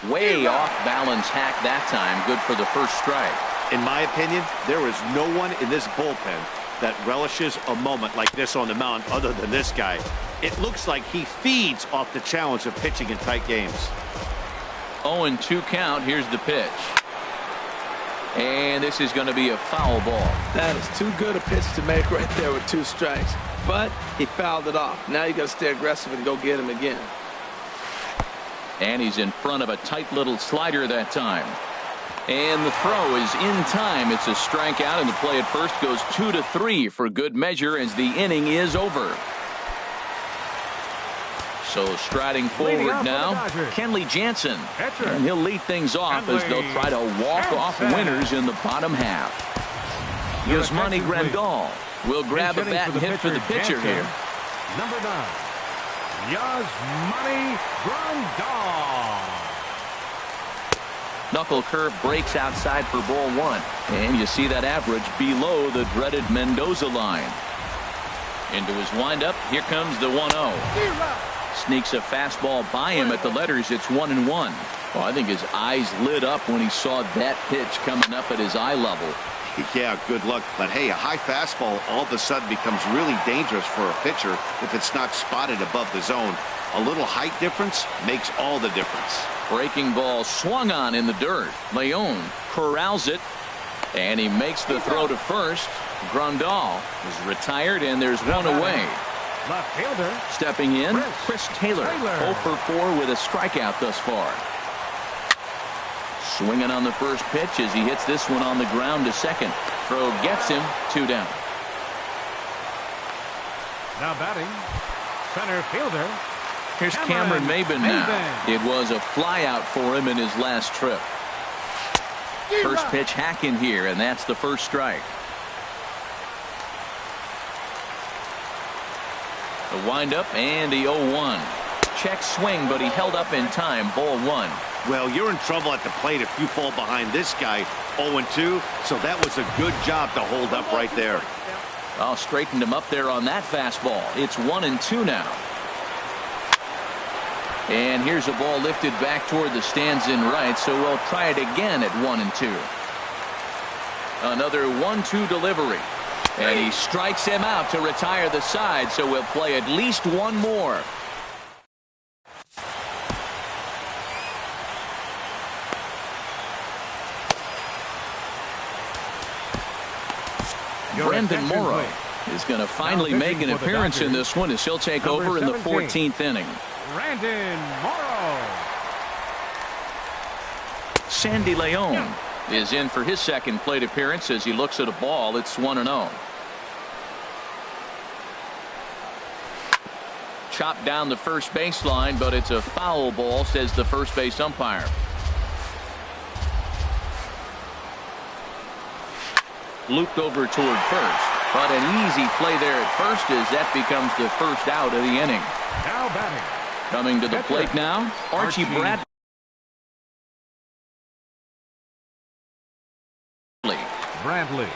Way off balance hack that time. Good for the first strike. In my opinion, there is no one in this bullpen that relishes a moment like this on the mound other than this guy. It looks like he feeds off the challenge of pitching in tight games. 0-2 count. Here's the pitch. And this is going to be a foul ball. That is too good a pitch to make right there with 2 strikes. But he fouled it off. Now you got to stay aggressive and go get him again. And he's in front of a tight little slider that time. And the throw is in time. It's a strikeout, and the play at first goes 2-3 for good measure as the inning is over. So striding forward now, Kenley Jansen. And he'll lead things off as they'll try to walk off winners in the bottom half. Yasmani Grandal will grab a bat and hit for the pitcher here. Number 9, Yasmani Grandal. Knuckle curve breaks outside for ball 1. And you see that average below the dreaded Mendoza line. Into his windup. Here comes the 1-0. Sneaks a fastball by him at the letters. It's 1-1. Well, I think his eyes lit up when he saw that pitch coming up at his eye level. Yeah, good luck. But hey, a high fastball all of a sudden becomes really dangerous for a pitcher if it's not spotted above the zone. A little height difference makes all the difference. Breaking ball swung on in the dirt. Leon corrals it, and he makes the throw to first. Grandal is retired, and there's one away. Left fielder. Stepping in, Chris Taylor. 0 for 4 with a strikeout thus far. Swinging on the first pitch as he hits this one on the ground to second. Throw gets him, 2 down. Now batting, center fielder. Here's Cameron Maben now. It was a flyout for him in his last trip. First pitch hack in here, and that's the first strike. The windup and the 0-1. Check swing, but he held up in time. Ball 1. Well, you're in trouble at the plate if you fall behind this guy. 0-2, so that was a good job to hold up right there. Oh, straightened him up there on that fastball. It's 1-2 now. And here's a ball lifted back toward the stands in right, so we'll try it again at 1-2. Another 1-2 delivery. And he strikes him out to retire the side, so we'll play at least one more. Brandon Morrow is going to finally make an appearance in this one as he'll take over in the 14th inning. Brandon Morrow. Sandy Leon is in for his second plate appearance as he looks at a ball. It's 1-0. Chopped down the first baseline, but it's a foul ball, says the first base umpire. Looped over toward first, but an easy play there at first as that becomes the first out of the inning. Now batting. Coming to the plate now, Archie Bradley. Bradley.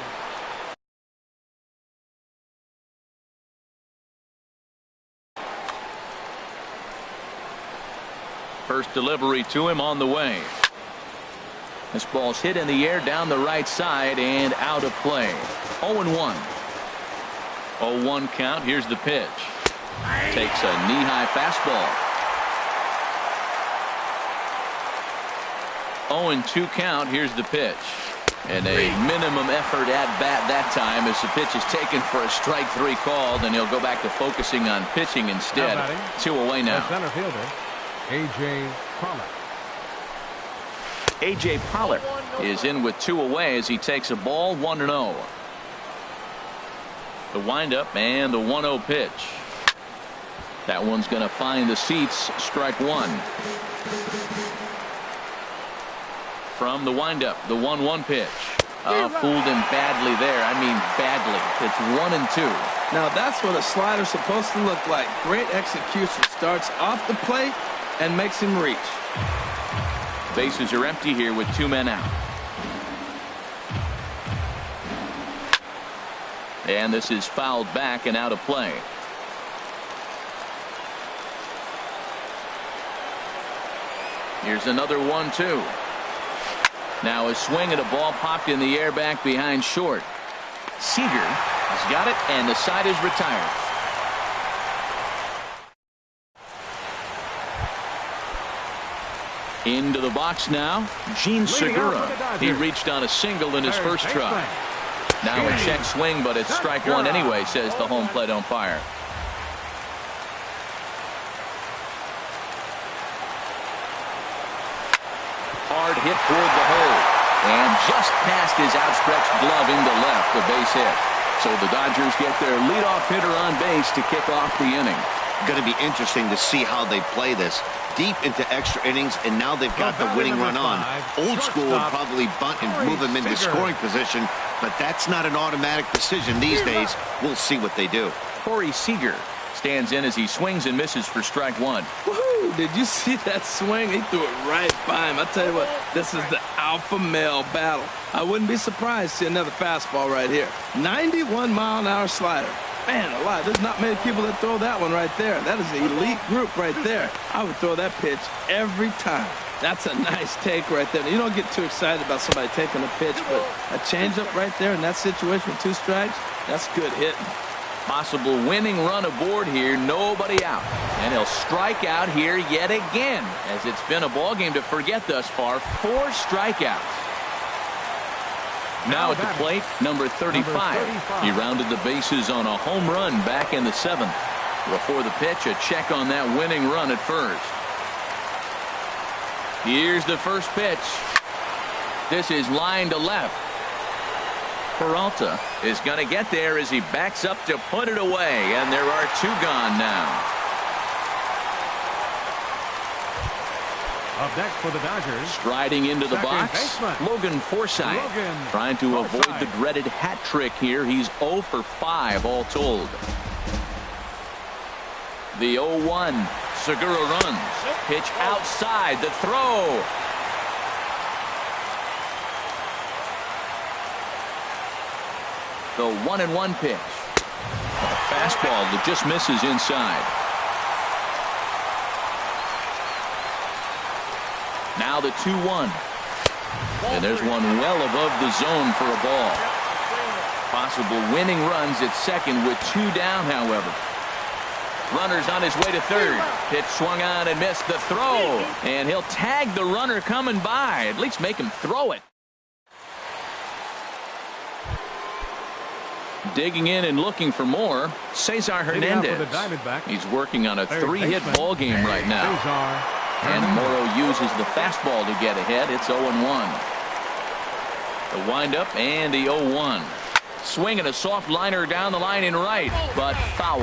First delivery to him on the way. This ball's hit in the air down the right side and out of play. 0-1. 0-1 count. Here's the pitch. Takes a knee-high fastball. 0-2 count. Here's the pitch. And a minimum effort at bat that time as the pitch is taken for a strike 3 called, and he'll go back to focusing on pitching instead. 2 away now. The center fielder, A.J. Pollock. A.J. Pollock is in with 2 away as he takes a ball. 1-0. The windup and the 1-0 pitch. That one's going to find the seats. Strike 1. From the windup, the 1-1 pitch. Fooled him badly there. I mean badly. It's 1-2. Now that's what a slider's supposed to look like. Great execution. Starts off the plate and makes him reach. Bases are empty here with 2 men out. And this is fouled back and out of play. Here's another 1-2. Now a swing at a ball popped in the air back behind short. Seager has got it, and the side is retired. Into the box now, Gene Segura. He reached on a single in his first try. Now a check swing, but it's strike 1 anyway, says the home plate umpire. Hard hit toward the hole, and just past his outstretched glove into left, the base hit. So the Dodgers get their leadoff hitter on base to kick off the inning. Going to be interesting to see how they play this. Deep into extra innings, and now they've got the winning run on. Old school would probably bunt and move him into scoring position, but that's not an automatic decision these days. We'll see what they do. Corey Seager stands in as he swings and misses for strike 1. Woohoo! Did you see that swing? He threw it right by him. I tell you what, this is the alpha male battle. I wouldn't be surprised to see another fastball right here. 91-mile-an-hour slider. Man alive, there's not many people that throw that one right there. That is an elite group right there. I would throw that pitch every time. That's a nice take right there. You don't get too excited about somebody taking a pitch, but a changeup right there in that situation with 2 strikes, that's good hitting. Possible winning run aboard here, nobody out. And he'll strike out here yet again, as it's been a ball game to forget thus far. 4 strikeouts. Now at the plate, number 35. He rounded the bases on a home run back in the 7th. Before the pitch, a check on that winning run at first. Here's the first pitch. This is line to left. Peralta is going to get there as he backs up to put it away, and there are 2 gone now. Up next for the Dodgers. Striding into the box, baseman. Logan Forsythe. Trying to avoid the dreaded hat trick here. He's 0 for 5 all told. The 0-1. Segura runs. Pitch outside. The throw. The 1-1 pitch. A fastball that just misses inside. Now the 2-1. And there's one well above the zone for a ball. Possible winning runs at second with 2 down, however. Runner's on his way to third. Pitch swung on and missed. The throw. And he'll tag the runner coming by. At least make him throw it. Digging in and looking for more, Cesar Hernandez. He's working on a 3-hit ball game right now. And Morrow uses the fastball to get ahead. It's 0-1. The windup and the 0-1. Swinging a soft liner down the line in right, but foul.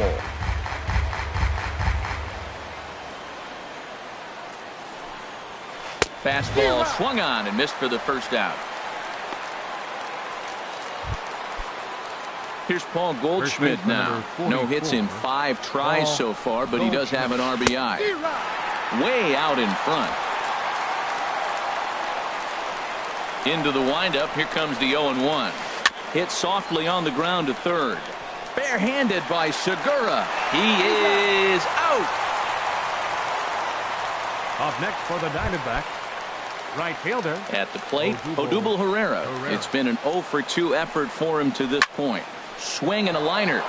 Fastball swung on and missed for the first out. Here's Paul Goldschmidt now. No hits in 5 tries so far, but he does have an RBI. Way out in front. Into the windup. Here comes the 0-1. Hit softly on the ground to third. Barehanded by Segura. He is out. Up next for the Diamondback, right fielder. At the plate, Odubel Herrera. It's been an 0 for 2 effort for him to this point. Swing and a liner.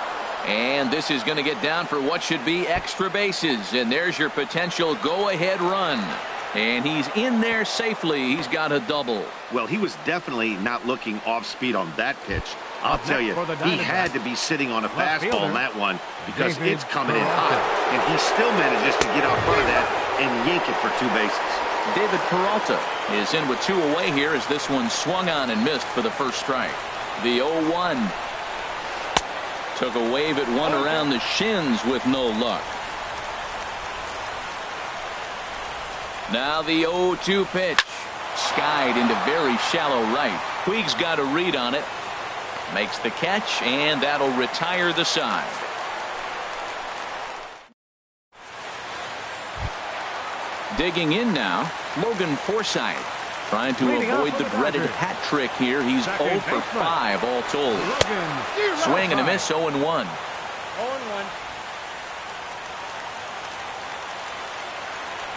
And this is going to get down for what should be extra bases. And there's your potential go-ahead run. And he's in there safely. He's got a double. Well, he was definitely not looking off speed on that pitch. I'll tell you, he had to be sitting on a fastball on that one because it's coming in hot. And he still manages to get out front of that and yank it for 2 bases. David Peralta is in with 2 away here as this one swung on and missed for the first strike. The 0-1. Took a wave at one around the shins with no luck. Now the 0-2 pitch. Skied into very shallow right. Puig's got a read on it. Makes the catch, and that'll retire the side. Digging in now, Logan Forsythe. Trying to avoid the dreaded hat trick here. He's 0 for 5 all told. Swing and a miss, 0-1. 0-1.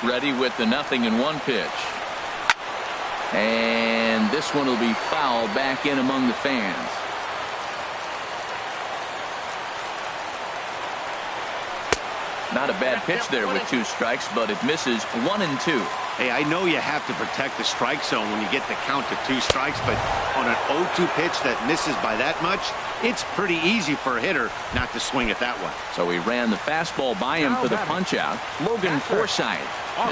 Ready with the 0-1 pitch. And this one will be foul back in among the fans. Not a bad pitch there with 2 strikes, but it misses 1 and 2. Hey, I know you have to protect the strike zone when you get the count to 2 strikes, but on an 0-2 pitch that misses by that much, it's pretty easy for a hitter not to swing at that one. So he ran the fastball by him for the punch-out. Logan Forsythe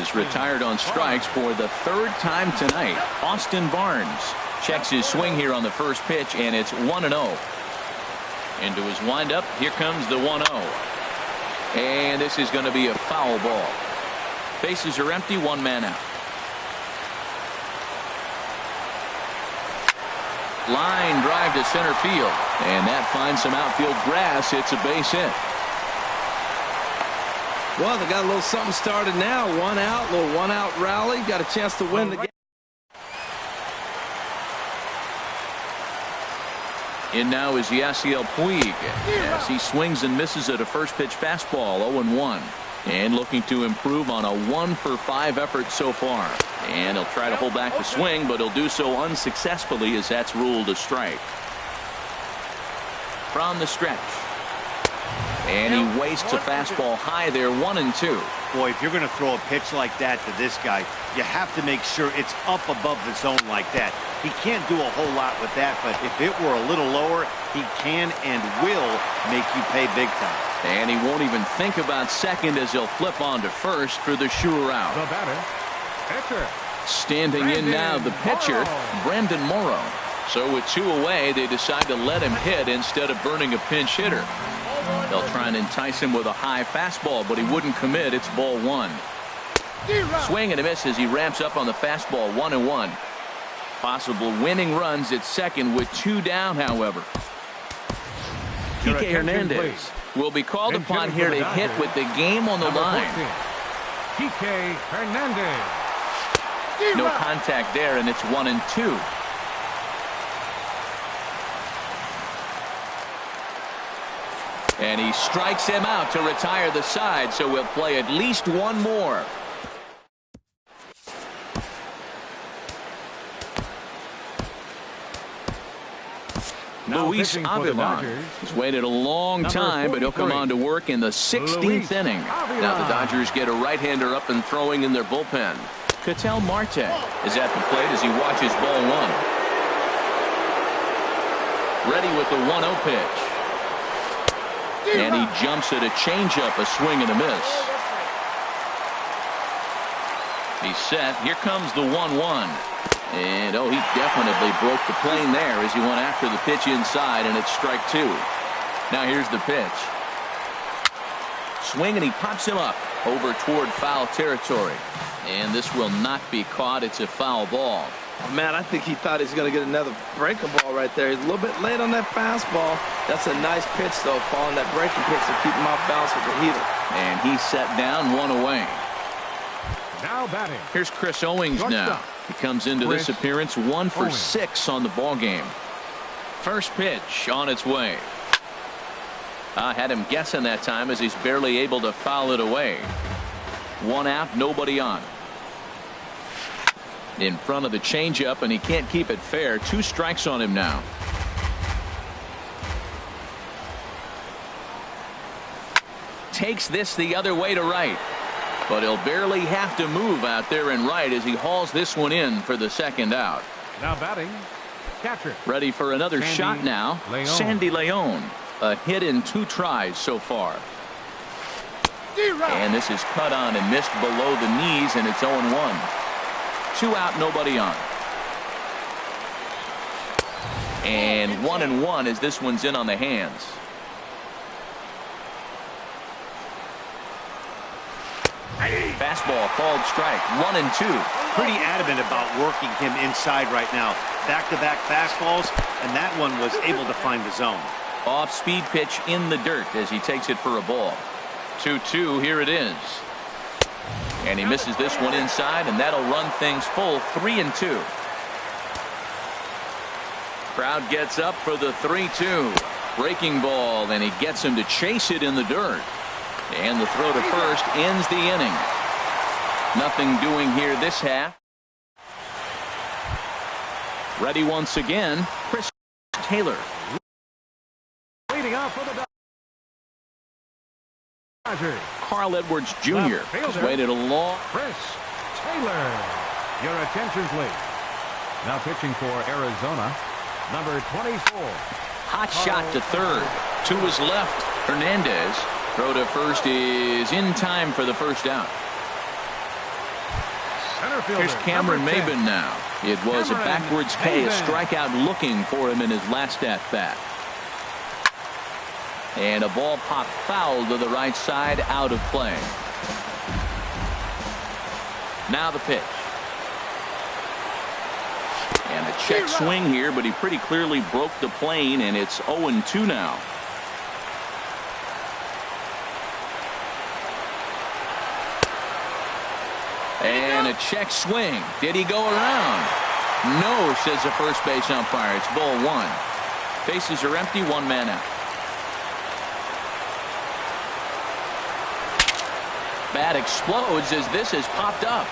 is retired on strikes for the 3rd time tonight. Austin Barnes checks his swing here on the first pitch, and it's 1-0. Into his windup, here comes the 1-0. And this is going to be a foul ball. Bases are empty, 1 man out. Line drive to center field. And that finds some outfield grass. It's a base hit. Well, they got a little something started now. 1 out, little 1-out rally. Got a chance to win the game. In now is Yasiel Puig as he swings and misses at a first pitch fastball. 0-1. And looking to improve on a 1-for-5 effort so far. And he'll try to hold back the swing, but he'll do so unsuccessfully as that's ruled a strike. From the stretch. And he wastes a fastball high there. 1-2. Boy, if you're going to throw a pitch like that to this guy, you have to make sure it's up above the zone like that. He can't do a whole lot with that, but if it were a little lower, he can and will make you pay big time. And he won't even think about second as he'll flip on to first for the sure out. The batter, pitcher. Standing in now, the pitcher, Brandon Morrow. So with 2 away, they decide to let him hit instead of burning a pinch hitter. They'll try and entice him with a high fastball, but he wouldn't commit. It's ball 1. Swing and a miss as he ramps up on the fastball. 1-1. Possible winning runs at second with 2 down, however. Kike Hernandez will be called upon here to hit with the game on the line. Kike Hernandez. No contact there, and it's 1-2. And he strikes him out to retire the side, so we'll play at least one more. Luis Avilan has waited a long time, but he'll come on to work in the 16th inning. Now the Dodgers get a right-hander up and throwing in their bullpen. Ketel Marte is at the plate as he watches ball 1. Ready with the 1-0 pitch. And he jumps at a changeup, a swing and a miss. He's set. Here comes the 1-1. And, he definitely broke the plane there as he went after the pitch inside, and it's strike 2. Now here's the pitch. Swing, and he pops him up over toward foul territory. And this will not be caught. It's a foul ball. Man, I think he thought he was going to get another breaking ball right there. He's a little bit late on that fastball. That's a nice pitch, though, following that breaking pitch to keep him off balance with the heater. And he's set down, 1 away. Now batting. Here's Chris Owings now. He comes into this appearance 1 for 6 on the ball game. First pitch on its way. I had him guessing that time as he's barely able to foul it away. 1 out, nobody on. In front of the changeup, and he can't keep it fair. 2 strikes on him now. Takes this the other way to right. But he'll barely have to move out there in right as he hauls this one in for the second out. Now batting, catcher. Ready for another shot now. Sandy Leon. A hit in 2 tries so far. And this is cut on and missed below the knees, and it's 0-1. 2 out, nobody on. And 1-1 as this one's in on the hands. Fastball called strike. 1-2. Pretty adamant about working him inside right now. Back-to-back fastballs, and that one was able to find the zone. Off-speed pitch in the dirt as he takes it for a ball. 2-2, here it is. And he misses this one inside, and that'll run things full. 3-2. Crowd gets up for the 3-2. Breaking ball, and he gets him to chase it in the dirt. And the throw to first ends the inning. Nothing doing here this half. Ready once again, Chris Taylor. Leading off for the Dodgers. Carl Edwards Jr. has waited a long. Chris Taylor. Your attention, please. Now pitching for Arizona, number 24. Hot shot to third. To his left, Hernandez. Throw to first is in time for the first out. Here's Cameron Maybin now. It was a backwards pay, a strikeout looking for him in his last at bat. And a ball popped foul to the right side, out of play. Now the pitch. And a check swing here, but he pretty clearly broke the plane, and it's 0-2 now. And a check swing. Did he go around? No, says the first base umpire. It's ball 1. Bases are empty, one man out. Bat explodes as this has popped up.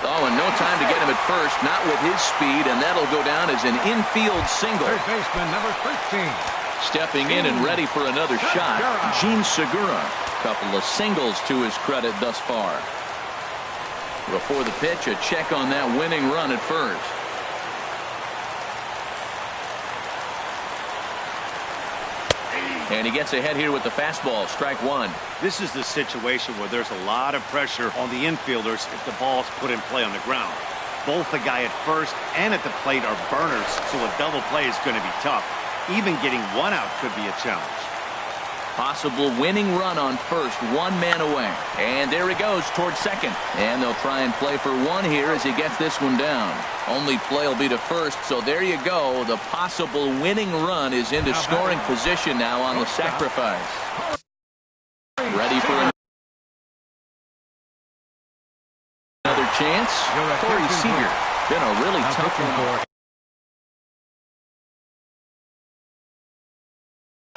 Oh, and no time to get him at first, not with his speed, and that'll go down as an infield single. Third baseman, number 13. Stepping in and ready for another shot, Gene Segura. Couple of singles to his credit thus far. Before the pitch, a check on that winning run at first. And he gets ahead here with the fastball, strike one. This is the situation where there's a lot of pressure on the infielders if the ball's put in play on the ground. Both the guy at first and at the plate are burners, so a double play is going to be tough. Even getting one out could be a challenge. Possible winning run on first, one man away. And there he goes towards second. And they'll try and play for one here as he gets this one down. Only play will be to first, so there you go. The possible winning run is into scoring position now on the sacrifice. Ready for another chance. Corey Seager. Been a really tough one.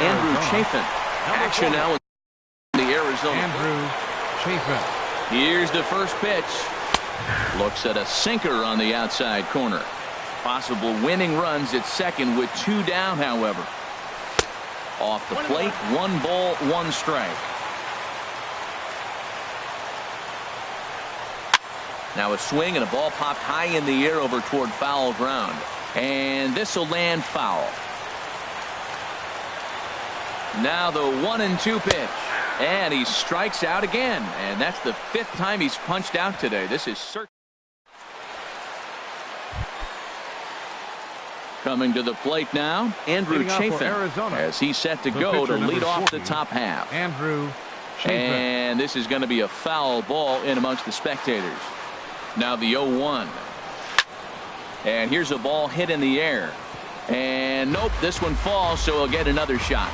Andrew Chafin. Action now in the Arizona. Andrew Chafin. Here's the first pitch. Looks at a sinker on the outside corner. Possible winning runs at second with two down, however. Off the plate, 1 ball, 1 strike. Now a swing and a ball popped high in the air over toward foul ground. And this will land foul. Now the 1-2 pitch. And he strikes out again. And that's the 5th time he's punched out today. This is certain. Coming to the plate now, Andrew Chafin, as he's set to go to lead off the top half. Andrew Chafin. And this is going to be a foul ball in amongst the spectators. Now the 0-1. And here's a ball hit in the air. And nope, this one falls, so he'll get another shot.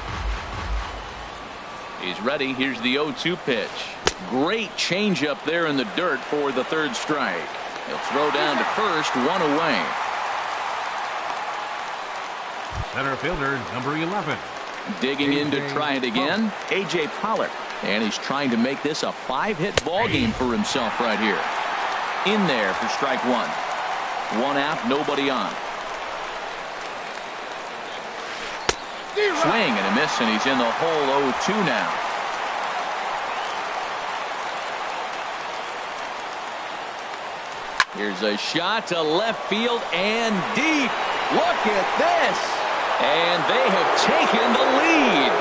He's ready. Here's the 0-2 pitch. Great changeup there in the dirt for the 3rd strike. He'll throw down to first, 1 away. Center fielder, number 11. Digging in to try it again, A.J. Pollard. And he's trying to make this a 5-hit ball game for himself right here. In there for strike 1. 1 out, nobody on. Swing and a miss, and he's in the hole 0-2 now. Here's a shot to left field and deep. Look at this. And they have taken the lead.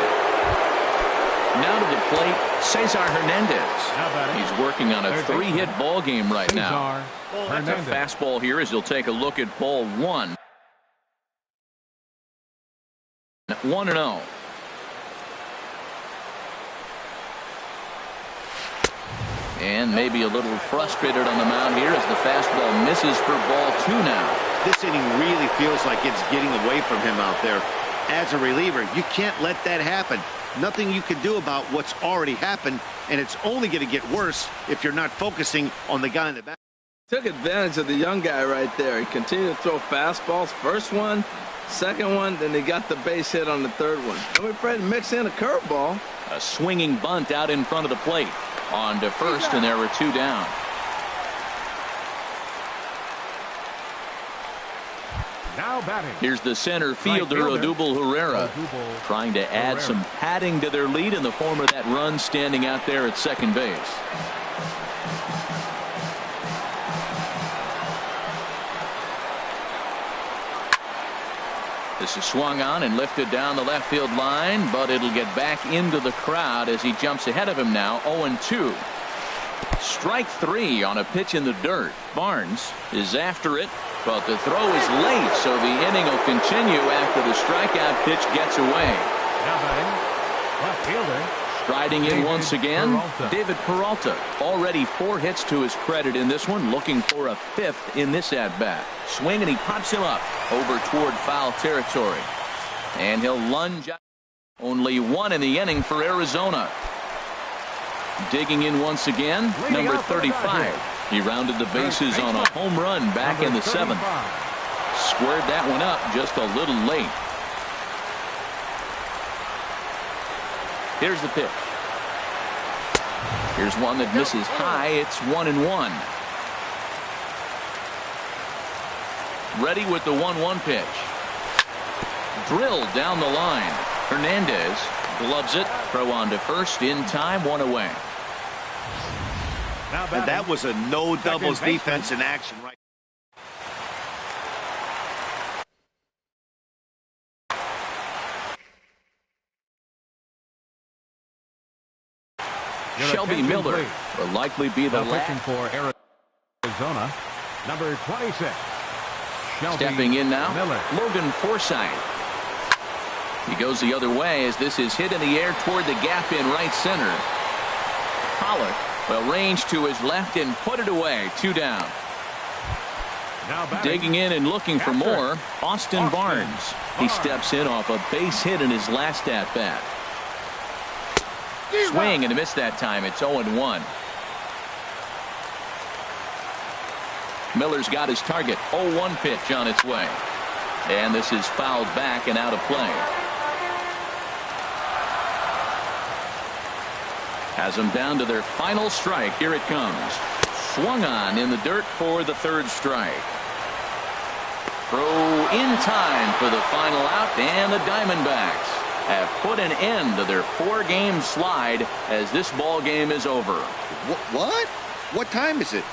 Now to the plate, Cesar Hernandez. He's working on a 3-hit ball game right now. That's a fastball here as he'll take a look at ball 1. 1-0. And maybe a little frustrated on the mound here as the fastball misses for ball 2 now. This inning really feels like it's getting away from him out there. As a reliever, you can't let that happen. Nothing you can do about what's already happened, and it's only going to get worse if you're not focusing on the guy in the back. Took advantage of the young guy right there. He continued to throw fastballs. First one, second one, then he got the base hit on the 3rd one. Don't be afraid to mix in a curveball. A swinging bunt out in front of the plate. On to first, and there were 2 down. Now batting. Here's the center fielder, Odubel Herrera, trying to add some padding to their lead in the form of that run standing out there at second base. This is swung on and lifted down the left field line, but it'll get back into the crowd as he jumps ahead of him now. 0-2. Strike 3 on a pitch in the dirt. Barnes is after it, but the throw is late, so the inning will continue after the strikeout pitch gets away. Now batting, left fielder. Striding in once again, David Peralta. Already 4 hits to his credit in this one, looking for a 5th in this at-bat. Swing, and he pops him up over toward foul territory. And he'll lunge out. Only 1 in the inning for Arizona. Digging in once again, number 35. He rounded the bases on a home run back in the 7th. squared that one up just a little late. Here's the pitch. Here's one that misses high. It's 1-1. Ready with the 1-1 pitch. Drilled down the line. Hernandez gloves it. Throw on to first in time. One away. And that was a no doubles defense in action right. Shelby Miller will likely be the last. Pitching for Arizona, number 26. Shelby Stepping in now, Miller. Logan Forsythe. He goes the other way as this is hit in the air toward the gap in right center. Pollock will range to his left and put it away. 2 down. Now digging in and looking for more, Austin Barnes. He steps in off a base hit in his last at bat. Swing and a miss that time. It's 0-1. Miller's got his target. 0-1 pitch on its way. And this is fouled back and out of play. Has them down to their final strike. Here it comes. Swung on in the dirt for the 3rd strike. Throw in time for the final out, and the Diamondbacks have put an end to their 4-game slide as this ball game is over. What? What time is it?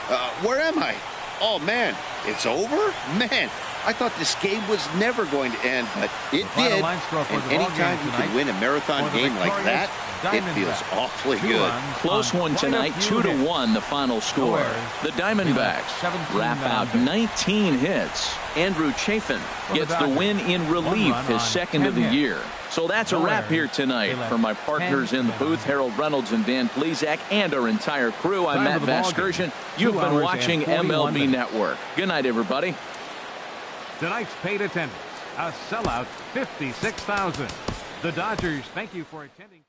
Where am I? Oh, man, it's over? Man, I thought this game was never going to end, but it did. And anytime you can win a marathon game like that, it feels awfully good. Close one tonight, 2-1 the final score. The Diamondbacks wrap out 19 hits. Andrew Chafin gets the win in relief, his 2nd of the year. So that's a wrap here tonight. For my partners in the booth, Harold Reynolds and Dan Plesac, and our entire crew, I'm Matt Vasgersian. You've been watching MLB Network. Good night, everybody. Tonight's paid attendance, a sellout 56,000. The Dodgers thank you for attending.